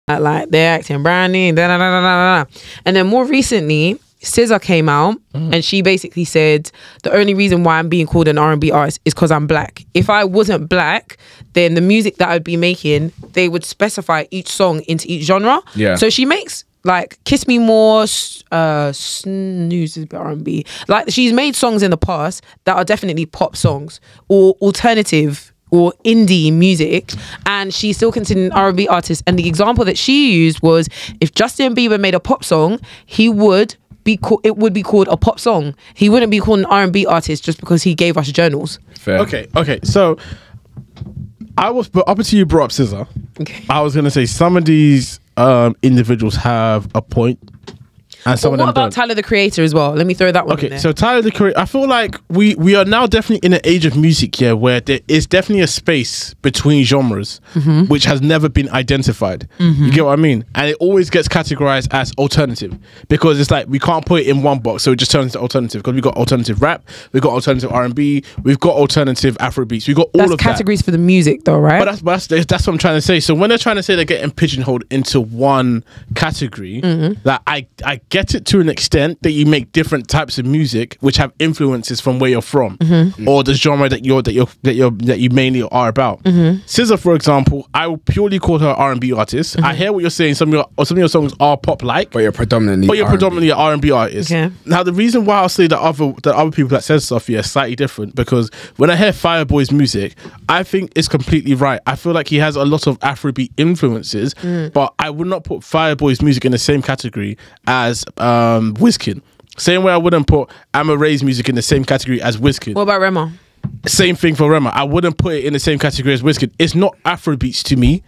like they're acting branding, and then more recently SZA came out and she basically said the only reason why I'm being called an R&B artist is because I'm black. If I wasn't black, then the music that I'd be making, they would specify each song into each genre. So she makes like Kiss Me More, Snooze is a bit R&B. Like she's made songs in the past that are definitely pop songs or alternative or indie music, and she's still considered an R&B artist. And the example that she used was, if Justin Bieber made a pop song, it would be called a pop song. He wouldn't be called an R&B artist just because he gave us journals. Fair. Okay. So up until you brought up SZA, I was gonna say some of these individuals have a point. And some of them what about don't. Tyler the Creator as well? Let me throw that one in there. So Tyler the Creator, I feel like we are now definitely in an age of music, where there is definitely a space between genres which has never been identified. You get what I mean? And it always gets categorized as alternative because it's like we can't put it in one box, so it just turns into alternative because we've got alternative rap, we've got alternative R&B, we've got alternative Afrobeats, we've got all of that. That's categories for the music though, right? But that's what I'm trying to say. So when they're trying to say they're getting pigeonholed into one category, that I get it to an extent that you make different types of music which have influences from where you're from or the genre that you mainly are about. SZA, for example, I will purely call her R&B artist. I hear what you're saying. Some of your songs are pop like, but you're predominantly an R&B artist. Now the reason why I'll say that other people that says stuff is slightly different, because when I hear Fireboy's music, I think it's completely right. I feel like he has a lot of Afrobeat influences, but I would not put Fireboy's music in the same category as Wizkid. Same way I wouldn't put Amma Ray's music in the same category as Wizkid. What about Rema? Same thing for Rema. I wouldn't put it in the same category as Wizkid. It's not Afrobeats to me.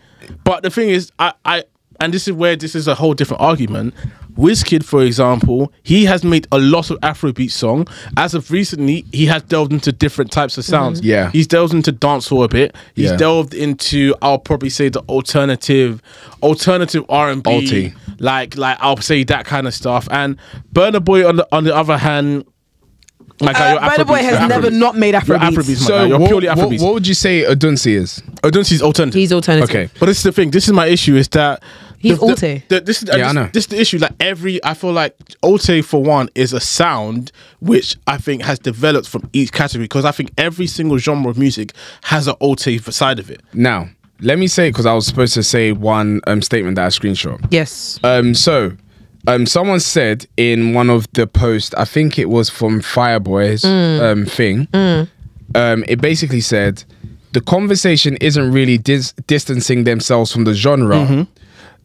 But the thing is, and this is where this is a whole different argument. Wizkid, for example, he has made a lot of Afrobeat song. As of recently, he has delved into different types of sounds. He's delved into dancehall a bit. He's delved into, I'll probably say, the alternative R&B. Like I'll say that kind of stuff. And Burna Boy on the other hand, like Burna Boy has never not made Afrobeats. So you're purely Afrobeats. What would you say Odunsi is? Odunsi's alternative. He's alternative. Okay, but this is the thing. This is my issue. Is that he's Alte. This is the issue. Like I feel like Alte, for one, is a sound which I think has developed from each category, because I think every single genre of music has an Alte side of it. Now, let me say, because I was supposed to say one statement that I screenshot. Yes. Someone said in one of the posts, I think it was from Fireboy's thing, it basically said, the conversation isn't really distancing themselves from the genre.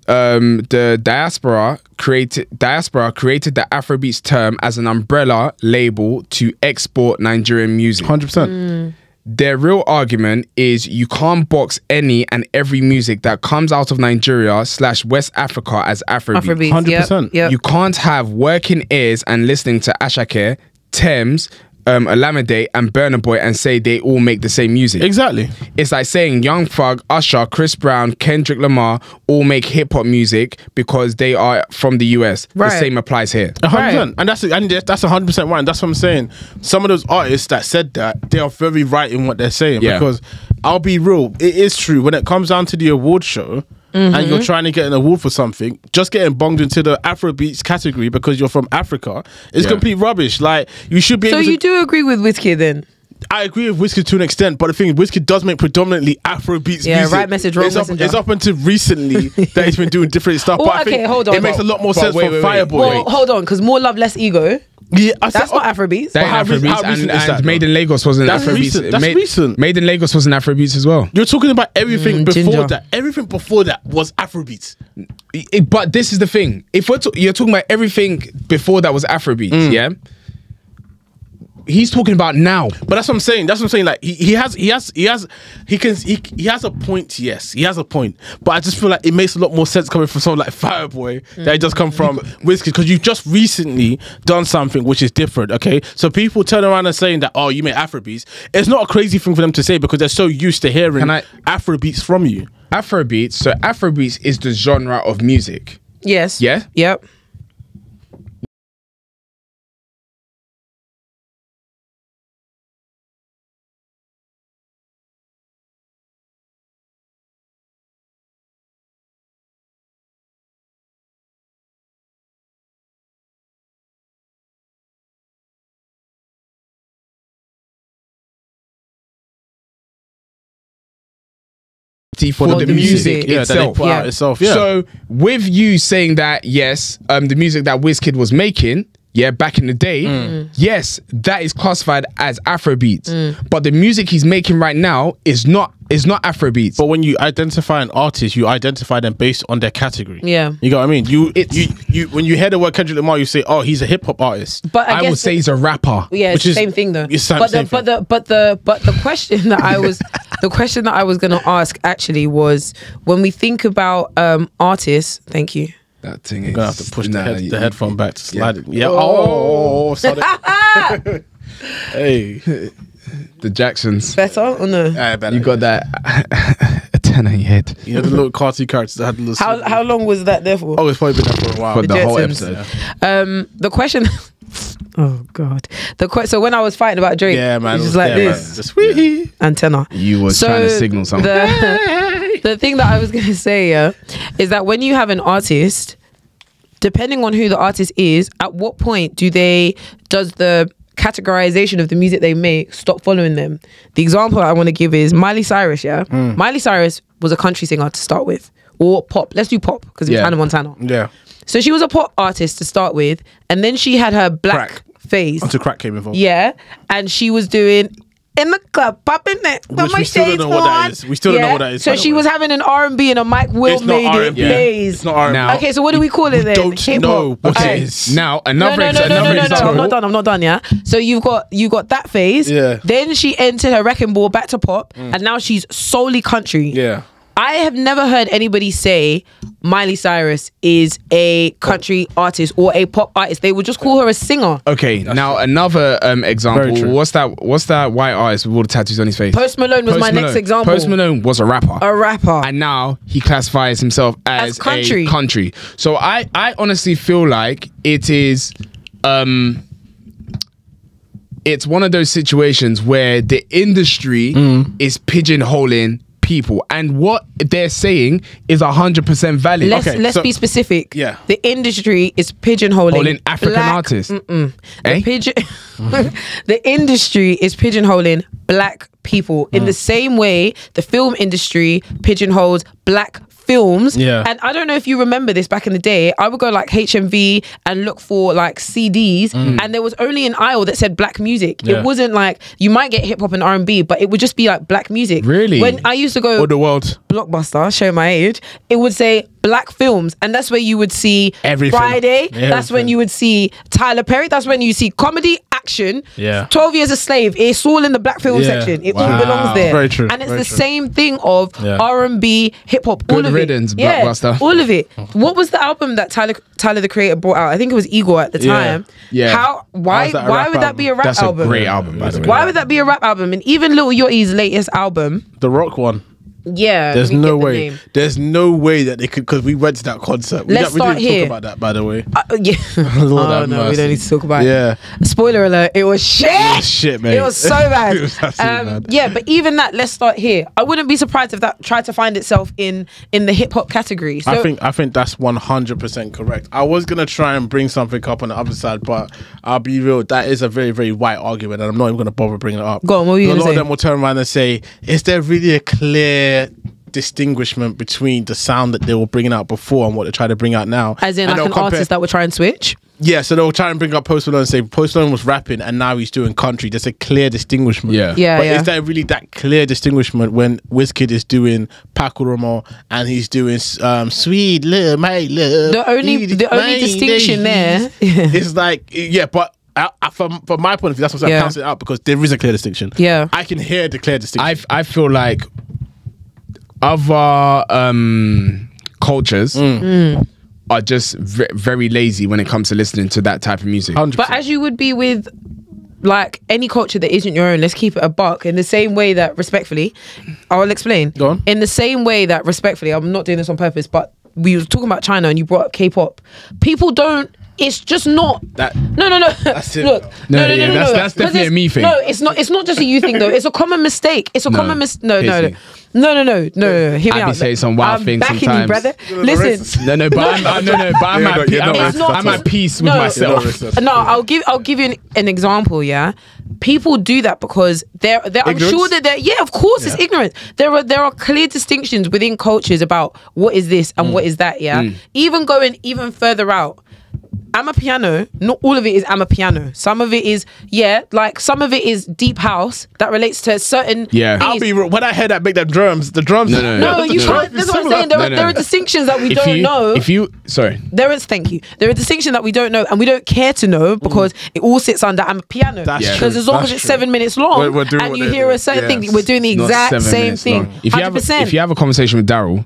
The diaspora created the Afrobeats term as an umbrella label to export Nigerian music. 100%. Their real argument is you can't box any and every music that comes out of Nigeria / West Africa as Afrobeat. 100%. Yep. You can't have working ears and listening to Ashake, Thames, Olamide and Burna Boy and say they all make the same music. Exactly. It's like saying Young Thug, Usher, Chris Brown, Kendrick Lamar all make hip hop music because they are from the US. The same applies here. 100%. And that's 100% right. And that's what I'm saying. Some of those artists that said that, they are very right in what they're saying. Because I'll be real, it is true when it comes down to the award show. And you're trying to get an award for something, just getting bonged into the Afrobeats category because you're from Africa is complete rubbish. Like, you should be able to... So you do agree with Wizkid then? I agree with Wizkid to an extent, but the thing is, Wizkid does make predominantly Afrobeats music. Right message, wrong messenger. It's up until recently that he's been doing different stuff. Well, but I think hold on. it makes a lot more sense for Fireboy. Well, hold on, because More Love, Less Ego. Yeah, that's not Afrobeats. That ain't Afrobeats. And Made in Lagos wasn't Afrobeats. Recent. That's recent. Made in Lagos wasn't Afrobeats as well. You're talking about everything before Ginger. that. Everything before that was Afrobeats. But this is the thing. If you're talking about everything before that was Afrobeats, yeah? He's talking about now. But that's what I'm saying. Like he has a point. Yes, he has a point. But I just feel like it makes a lot more sense coming from someone like Fireboy that just come from Wizkid, because you've just recently done something which is different. Okay, so people turn around and saying that, oh, you make Afrobeats. It's not a crazy thing for them to say because they're so used to hearing Afrobeats from you. Afrobeats. So Afrobeats is the genre of music. Yes. Yeah. Yep. For the music itself. So with you saying that, yes, the music that Wizkid was making, back in the day, yes, that is classified as Afrobeats. But the music he's making right now is not Afrobeats. But when you identify an artist, you identify them based on their category. Yeah, you know what I mean. You when you hear the word Kendrick Lamar, you say, oh, he's a hip hop artist. But I would say he's a rapper. Yeah, it's the same thing though. But the question that I was going to ask actually was, when we think about artists. Thank you. That thing You're gonna have to push the headphone back to slide it. Yeah. Oh, sorry. Hey. The Jacksons. Better or no? You got that a 10 on your head. You know the little cartoon characters that had the little. How long was that there for? Oh, it's probably been there for a while. For the whole episode. The question. Oh God. So when I was fighting about Drake, man, it was like this. Just antenna. You was trying to signal something. The thing that I was going to say is that when you have an artist, depending on who the artist is, at what point does the categorization of the music they make stop following them? The example I want to give is Miley Cyrus. Miley Cyrus was a country singer to start with, or pop. Let's do pop because it was Hannah Montana. Yeah. So she was a pop artist to start with, and then she had her black phase until crack came involved. Yeah, and she was doing in the club, popping it. We still don't know what that is. We still don't know what that is. So she was having an R&B and a Mike Will made it phase. It's not R&B. Now, okay, so what do we call it then? Don't know what it is. Now another example. I'm not done. Yeah. So you got that phase. Yeah. Then she entered her wrecking ball back to pop, and now she's solely country. Yeah. I have never heard anybody say Miley Cyrus is a country artist or a pop artist. They would just call her a singer. Okay, now another example. What's that white artist with all the tattoos on his face? Post Malone was my next example. Post Malone was a rapper. And now he classifies himself as country. A country. So I honestly feel like it is it's one of those situations where the industry is pigeonholing people, and what they're saying is 100% valid. Let's be specific. Yeah, the industry is pigeonholing African artists. The industry is pigeonholing black people in the same way the film industry pigeonholes black films. And I don't know if you remember this back in the day. I would go like HMV and look for like CDs, and there was only an aisle that said black music. It wasn't like, you might get hip hop and R&B, but it would just be like black music. Really? When I used to go or the world Blockbuster, show my age, it would say black films, and that's where you would see everything. Friday. That's when you would see Tyler Perry. That's when you see comedy, action. 12 Years a Slave. It's all in the black film section. It all belongs there. Very true. And it's the same thing of R&B, hip hop, all of riddance, it. Blockbuster. All of it. What was the album that Tyler the Creator brought out? I think it was Igor at the time. Why would that be a rap album? That's a great album, by the way. Why would that be a rap album? And even Lil Yachty's latest album, the rock one. Yeah, There's we no get the way. name. There's no way that they could, because we went to that concert. We Let's we start didn't here. talk about that, by the way. Yeah. Lord Oh have no, we mercy. don't need to talk about Yeah. it. Spoiler alert, it was shit. It was shit, mate. It was so bad. It was absolutely bad. Yeah, but even that, let's start here. I wouldn't be surprised if that tried to find itself in the hip hop category. So, I think that's 100% correct. I was gonna try and bring something up on the other side, but I'll be real. That is a very, very white argument, and I'm not even gonna bother bringing it up. Go on, what were you A gonna lot say? of them will turn around and say, "Is there really a clear distinguishment between the sound that they were bringing out before and what they try to bring out now?" as in And like they'll an artist that would try and switch. Yeah, so they'll try and bring up Post Malone and say Post Malone was rapping and now he's doing country. There's a clear distinguishment. Yeah. Yeah, But yeah. is there really that clear distinguishment when Wizkid is doing Paco Romo and he's doing Sweet Love, My Love? The only distinction there. It's like, yeah, but from my point of view, that's what I'm Yeah. counting it out because there is a clear distinction. Yeah. I can hear the clear distinction. I feel like other cultures are just very lazy when it comes to listening to that type of music. 100%. But as you would be with like any culture that isn't your own, let's keep it a buck. In the same way that respectfully, I'll explain. Go on. In the same way that respectfully, I'm not doing this on purpose, but we were talking about China and you brought up K-pop. People don't. It's just not That- No. That's it. Look, No, no. yeah, that's Because definitely a it's- me thing. No, it's not. It's not just a you thing though. It's a common mistake. It's a No, common mistake. No. Kesi. Hear me I out. be saying some wild I'm things backing you, sometimes. brother. You're Listen. No, but I'm You're not at, racist I'm at at peace with No. myself. You're not racist. No, I'll give you an example. Yeah, people do that because they're I'm Ignorance? sure that of course it's ignorance. There are clear distinctions within cultures about what is this and what is that. Yeah, even going even further out. Amapiano, not all of it is Amapiano. Some of it is, like some of it is deep house that relates to certain Yeah. I'll things. be real. When I heard that, make them drums, the drums. No. No, you can't. That's what I'm saying. There are distinctions that we don't know. Thank you. There are distinctions that we don't know and we don't care to know because it all sits under Amapiano. That's Yeah. Because true. as long as That's it's true. 7 minutes long We're doing and what you they're hear doing. a certain thing, Yes. we're doing the Not exact 7 same minutes thing. long. If 100%. you have a conversation with Daryl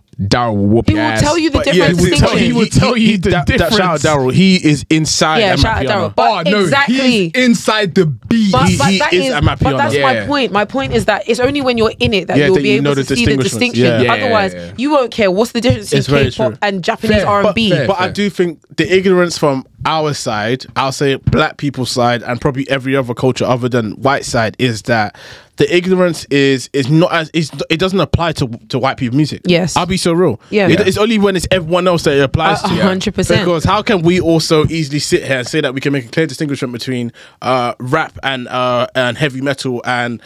will whoop He your will ass. tell you the But different yeah, distinctions. he will tell you the difference. Shout out Daryl. He is inside. Yeah, Amapiano. shout out Daryl. But exactly. he's inside the beat. But He that is is, Amapiano. but that's my Yeah. point. My point is that it's only when you're in it that Yeah, you'll that be you able know to the see the distinguishments. distinction. Yeah. Otherwise, Yeah. you won't care. What's the difference It's between very K-pop true. and Japanese Fair, R&B? fair. But I do think the ignorance from our side, I'll say black people's side, and probably every other culture other than white side, is that the ignorance is not as it doesn't apply to white people music. Yes. I'll be so real. Yeah. It's only when it's everyone else that it applies to. 100%. Because how can we also easily sit here and say that we can make a clear distinction between rap and heavy metal and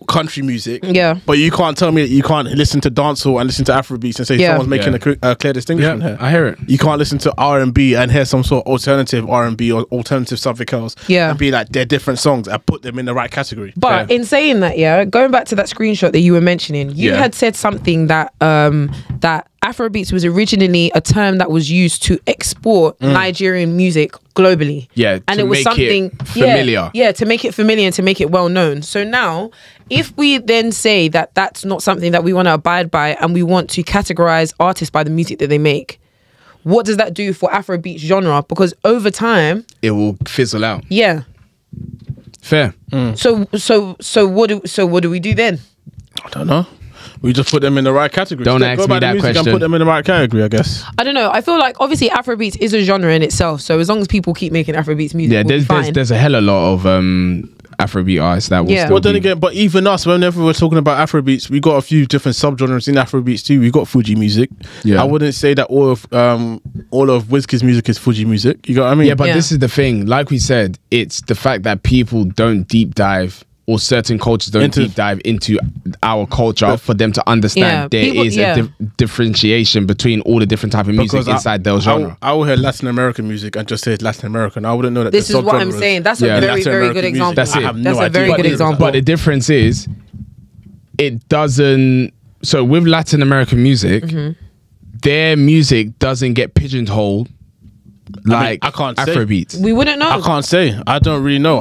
country music? Yeah. But you can't tell me that you can't listen to dancehall and listen to Afrobeats and say Yeah. someone's making a clear distinction Yeah, here. I hear it. You can't listen to R&B and hear some sort of alternative R&B or alternative something else. Yeah. And be like, they're different songs and put them in the right category. But in saying that, going back to that screenshot that you were mentioning, you Yeah. had said something that that Afrobeats was originally a term that was used to export Nigerian music globally. Yeah, and to it was make something it familiar. Yeah, to make it familiar and to make it well known. So now, if we then say that that's not something that we want to abide by and we want to categorize artists by the music that they make, what does that do for Afrobeats genre? Because over time, It will fizzle out. yeah. Fair. So what do we do then? I don't know. We just put them in the right category. Don't Just ask go me by the that music question. and put them in the right category, I guess. I don't know. I feel like obviously Afrobeats is a genre in itself. So as long as people keep making Afrobeats music, Yeah, we'll be fine. there's a hella lot of Afrobeat artists that will Yeah. still Well, then be- again, but even us, whenever we're talking about Afrobeats, we got a few different subgenres in Afrobeats too. We got Fuji music. Yeah. I wouldn't say that all of Wizkid's music is Fuji music. You got what I mean? Yeah, but Yeah. this is the thing. Like we said, it's the fact that people don't deep dive, or certain cultures don't deep dive into our culture for them to understand there is a differentiation between all the different type of music inside their genre. I will hear Latin American music and just say it's Latin American. I wouldn't know that. This there's is what I'm subgenres. saying. That's Yeah. a very, Latin very American good music. example. That's it. I have no That's a idea very what good it is. example. But the difference is, it doesn't. So with Latin American music, their music doesn't get pigeonholed like I can't say. Afrobeats? We wouldn't know. I can't say. I don't really know.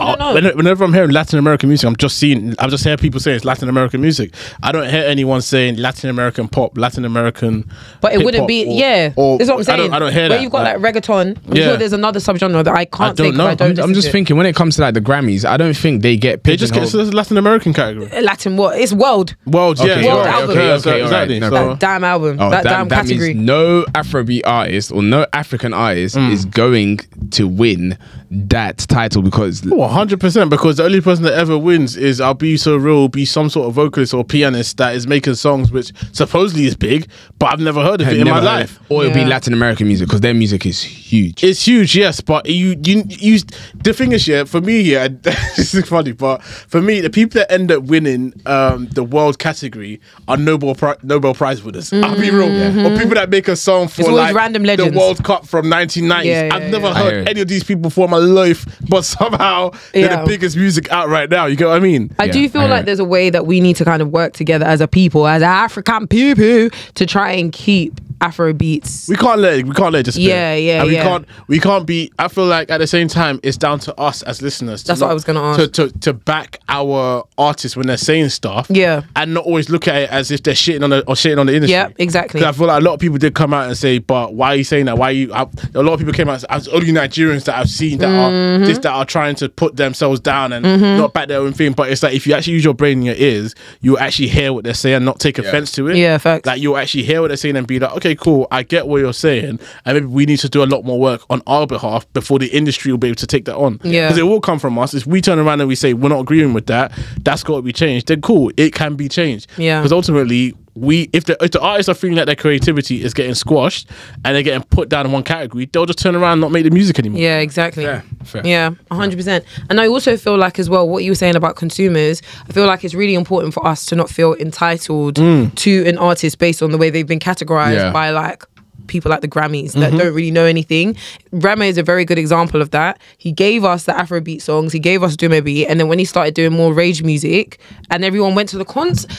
Whenever I'm hearing Latin American music, I'm just hearing people saying it's Latin American music. I don't hear anyone saying Latin American pop, Latin American. But it wouldn't be. That's what I'm saying. I don't hear that. Where you've got like reggaeton. I'm sure there's another subgenre that I can't think. I'm just thinking when it comes to like the Grammys, I don't think they get. They just get the Latin American category. Latin what? It's world. World, yeah. World album. Exactly. That damn album. That damn category. Means no Afrobeat artist or no African artist is going to win that title because 100%, because the only person that ever wins is I'll Be So Real, be some sort of vocalist or pianist that is making songs which supposedly is big, but I've never heard of it in my life. Or it'll be Latin American music because their music is huge. It's huge, yes, but you the thing is, for me, this is funny, but for me, the people that end up winning the world category are Nobel Prize winners. I'll be real. Or people that make a song for like random legends. The World Cup from 1990s. I've never heard any of these people before in my life, but somehow they're the biggest music out right now. You get what I mean? I do feel like there's a way that we need to kind of work together as a people, as African people, to try and keep Afro beats. We can't let it just we can't be. I feel like at the same time it's down to us as listeners. That's what I was gonna ask. To back our artists when they're saying stuff. And not always look at it as if they're shitting on the industry. Yeah, exactly. Because I feel like a lot of people did come out and say, but why are you saying that? A lot of people came out as only Nigerians that I've seen that are trying to put themselves down and not back their own thing. But it's like if you actually use your brain and your ears, you'll actually hear what they're saying and not take offense to it. Yeah, facts. Like you'll actually hear what they're saying and be like, okay, cool, I get what you're saying, and maybe we need to do a lot more work on our behalf before the industry will be able to take that on. Yeah, because it will come from us. If we turn around and we say we're not agreeing with that, that's got to be changed. Then cool, it can be changed. Yeah, because ultimately, if the artists are feeling that their creativity is getting squashed and they're getting put down in one category, they'll just turn around and not make the music anymore. Yeah, exactly. Fair. Yeah, 100%. And I also feel like as well, what you were saying about consumers, I feel like it's really important for us to not feel entitled to an artist based on the way they've been categorized by like people like the Grammys that don't really know anything. Rema is a very good example of that. He gave us the Afrobeat songs, he gave us Dume Beat, and then when he started doing more rage music and everyone went to the concert,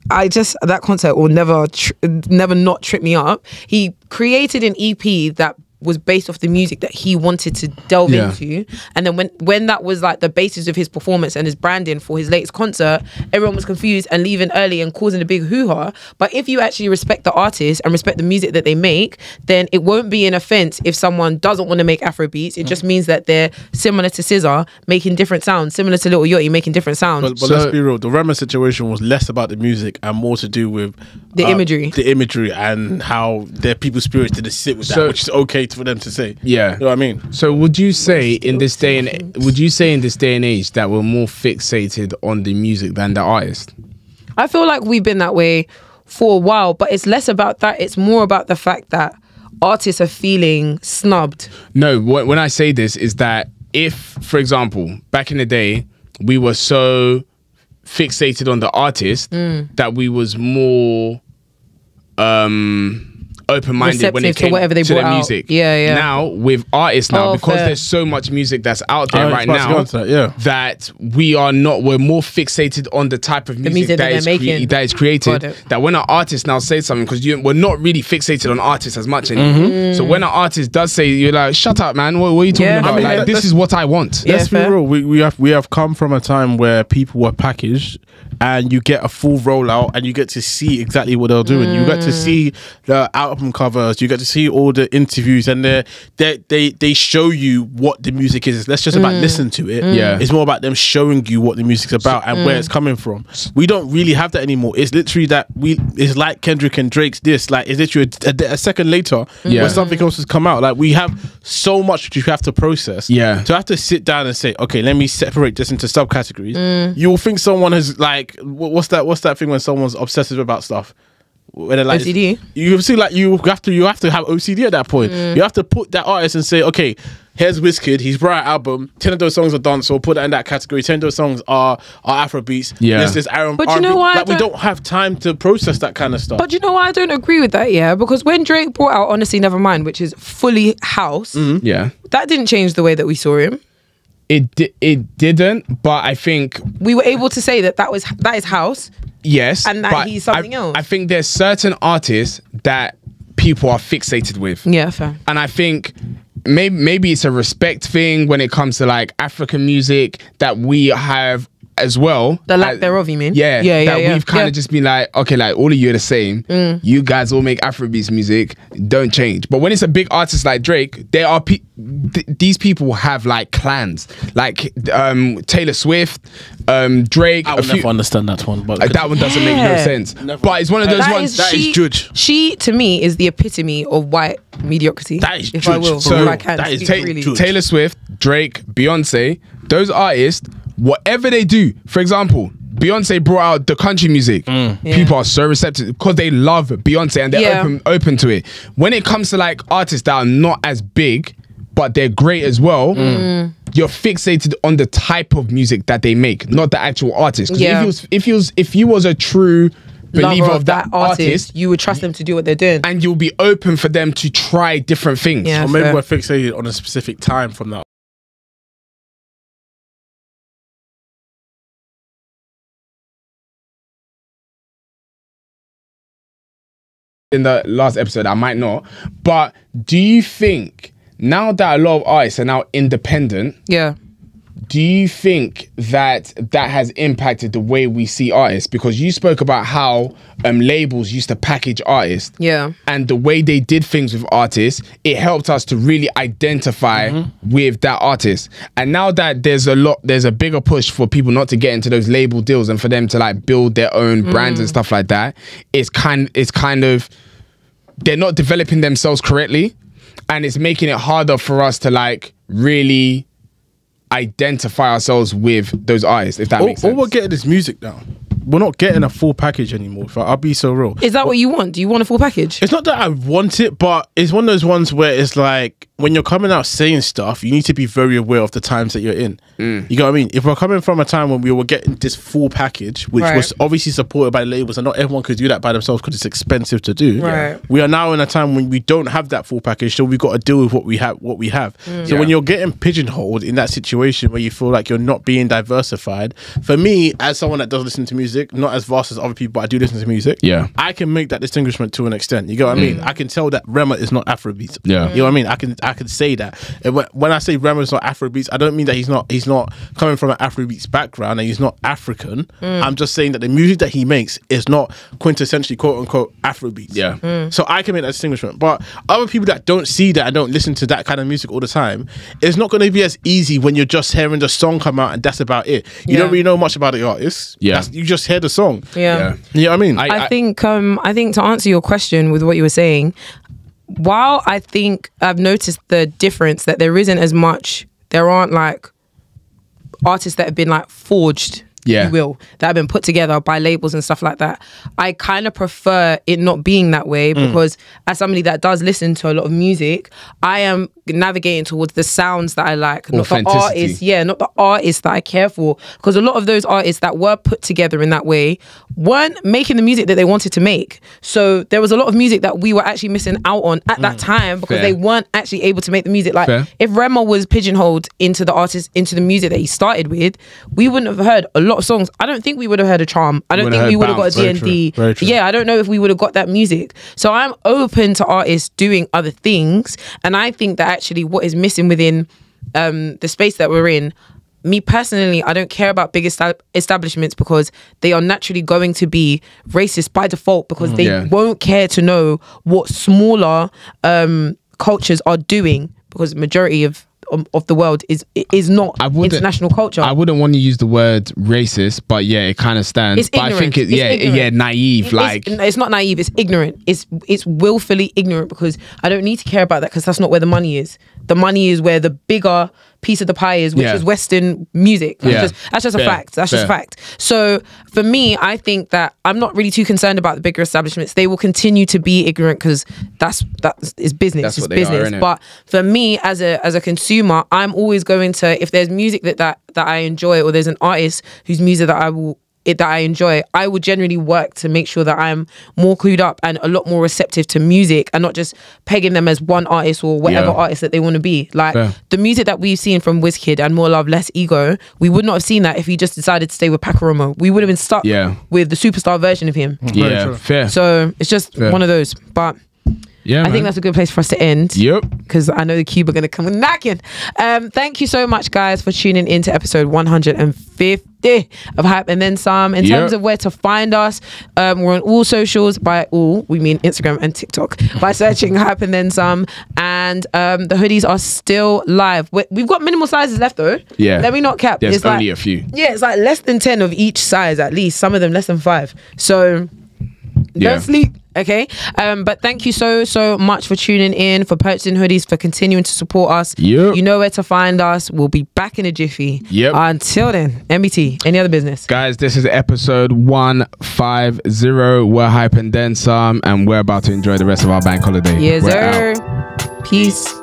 that concert will never not trip me up. He created an EP that was based off the music that he wanted to delve into, and then when that was like the basis of his performance and his branding for his latest concert, everyone was confused and leaving early and causing a big hoo-ha. But if you actually respect the artist and respect the music that they make, then it won't be an offense if someone doesn't want to make Afro beats. It just means that they're similar to SZA making different sounds, similar to Lil Yachty making different sounds. But let's be real, the Rema situation was less about the music and more to do with the imagery and how their people's spirits didn't sit with that, which is okay for them to say. Yeah, you know what I mean. So would you say in this day and age that we're more fixated on the music than the artist? I feel like we've been that way for a while, but it's less about that. It's more about the fact that artists are feeling snubbed. No, when I say this is that if, for example, back in the day, we were so fixated on the artist that we was more open-minded when it came to the music. Yeah. Now with artists because there's so much music that's out there right now that we're more fixated on the type of music that is created, that when an artist now says something, because we're not really fixated on artists as much anymore. So when an artist does say, you're like, shut up, man, what are you talking about? Like, this is what I want. Let's be real, we have come from a time where people were packaged and you get a full rollout and you get to see exactly what they're doing. You get to see the album covers, you get to see all the interviews, and they show you what the music is. It's less just about listen to it. It's more about them showing you what the music's about and where it's coming from. We don't really have that anymore. It's literally that it's like Kendrick and Drake's this. Like, it's literally a second later when something else has come out. Like, we have so much which you have to process. To have to sit down and say, okay, let me separate this into subcategories. You'll think someone has like, what's that thing when someone's obsessive about stuff? When they're like OCD. You see, like you have to have OCD at that point. You have to put that artist and say, okay, here's Wizkid, he's brought an album, 10 of those songs are dance, so we'll put that in that category. 10 of those songs are Afro beats. There's this Aaron. But you know why? Like, we don't have time to process that kind of stuff. But you know why I don't agree with that? Yeah, because when Drake brought out Honestly Nevermind, which is fully house, that didn't change the way that we saw him. It didn't, but I think we were able to say that is house. Yes, and that he's something else. I think there's certain artists that people are fixated with. Yeah, fair. And I think maybe it's a respect thing when it comes to like African music that we have as well. The lack thereof, you mean? Yeah. We've kind of just been like, okay, like all of you are the same. You guys all make Afrobeats music. Don't change. But when it's a big artist like Drake, there are these people have like clans, like Taylor Swift, Drake. I would never understand that one, but that one doesn't make no sense. Never. But it's one of those ones that is Judge. She to me is the epitome of white mediocrity. That is if Judge. I will. So that is really. Taylor Swift, Drake, Beyonce, those artists, whatever they do, for example, Beyonce brought out the country music. People are so receptive because they love Beyonce and they're open to it. When it comes to like artists that are not as big but they're great as well, you're fixated on the type of music that they make, not the actual artist. If you was a true believer of that artist, you would trust them to do what they're doing, and you'll be open for them to try different things. Or maybe we're fixated on a specific time from that. In the last episode, I might not, but do you think now that a lot of artists are now independent, do you think that that has impacted the way we see artists? Because you spoke about how labels used to package artists, and the way they did things with artists, it helped us to really identify with that artist. And now that there's a bigger push for people not to get into those label deals and for them to like build their own brands and stuff like that, it's kind of they're not developing themselves correctly, and it's making it harder for us to like really identify ourselves with those artists, if that makes sense. All we're getting is music now. We're not getting a full package anymore. I'll be so real. Is that what you want? Do you want a full package? It's not that I want it, but it's one of those ones where it's like when you're coming out saying stuff, you need to be very aware of the times that you're in. You know what I mean? If we're coming from a time when we were getting this full package, which was obviously supported by labels, and not everyone could do that by themselves because it's expensive to do. We are now in a time when we don't have that full package, so we've got to deal with what we have. So when you're getting pigeonholed in that situation where you feel like you're not being diversified, for me, as someone that does listen to music, not as vast as other people, but I do listen to music, I can make that distinguishment to an extent. You get what I mean? I can tell that Rema is not Afrobeats. You know what I mean? I can say that. When I say Rema is not Afrobeats, I don't mean that he's not coming from an Afrobeats background and he's not African. I'm just saying that the music that he makes is not quintessentially quote unquote Afrobeats. So I can make that distinguishment. But other people that don't see that and don't listen to that kind of music all the time, it's not going to be as easy when you're just hearing the song come out and that's about it. You don't really know much about the artist. You just hear the song. You know what I mean? I think to answer your question with what you were saying, while I think I've noticed the difference that there aren't like artists that have been like forged, if you will, that have been put together by labels and stuff like that. I kind of prefer it not being that way because as somebody that does listen to a lot of music, I am navigating towards the sounds that I like, not the artists, not the artists that I care for. Because a lot of those artists that were put together in that way weren't making the music that they wanted to make. So there was a lot of music that we were actually missing out on at that time because they weren't actually able to make the music. Like if Rema was pigeonholed into the music that he started with, we wouldn't have heard a lot of songs. I don't think we would have heard a Charm. I don't think we would have got a D&D. I don't know if we would have got that music. So I'm open to artists doing other things, and I think that actually what is missing within the space that we're in, me personally, I don't care about big establishments because they are naturally going to be racist by default because they won't care to know what smaller cultures are doing, because the majority of the world is not international culture. I wouldn't want to use the word racist, but it kind of stands. It's ignorant. But I think naive. It's not naive. It's ignorant. It's willfully ignorant because I don't need to care about that because that's not where the money is. The money is where the bigger piece of the pie is, which is Western music. That's just a fact. That's just a fact. So for me, I think that I'm not really too concerned about the bigger establishments. They will continue to be ignorant because that is business. That's what business. They are, but for me, as a consumer, I'm always going to, if there's music that I enjoy, or there's an artist whose music that I enjoy, I will generally work to make sure that I'm more clued up and a lot more receptive to music and not just pegging them as one artist or whatever artist that they want to be. Like the music that we've seen from Wizkid and More Love, Less Ego, we would not have seen that if he just decided to stay with Pacaromo. We would have been stuck with the superstar version of him. Fair. So it's just one of those. But Yeah, I think that's a good place for us to end. Yep. Because I know the Cube are going to come knocking. Thank you so much, guys, for tuning in to episode 150 of Hype and Then Some. In terms of where to find us, we're on all socials. By all, we mean Instagram and TikTok, by searching Hype and Then Some. And the hoodies are still live. We've got minimal sizes left, though. Yeah. Let me not cap. There's it's only like, a few. Yeah, it's like less than 10 of each size, at least. Some of them less than 5. So don't sleep. Okay, but thank you so much for tuning in, for purchasing hoodies, for continuing to support us. You know where to find us. We'll be back in a jiffy. Until then, MBT, any other business? Guys, this is episode 150. We're Hype and Then Some, and we're about to enjoy the rest of our bank holiday. Yes, We're sir. out. Peace.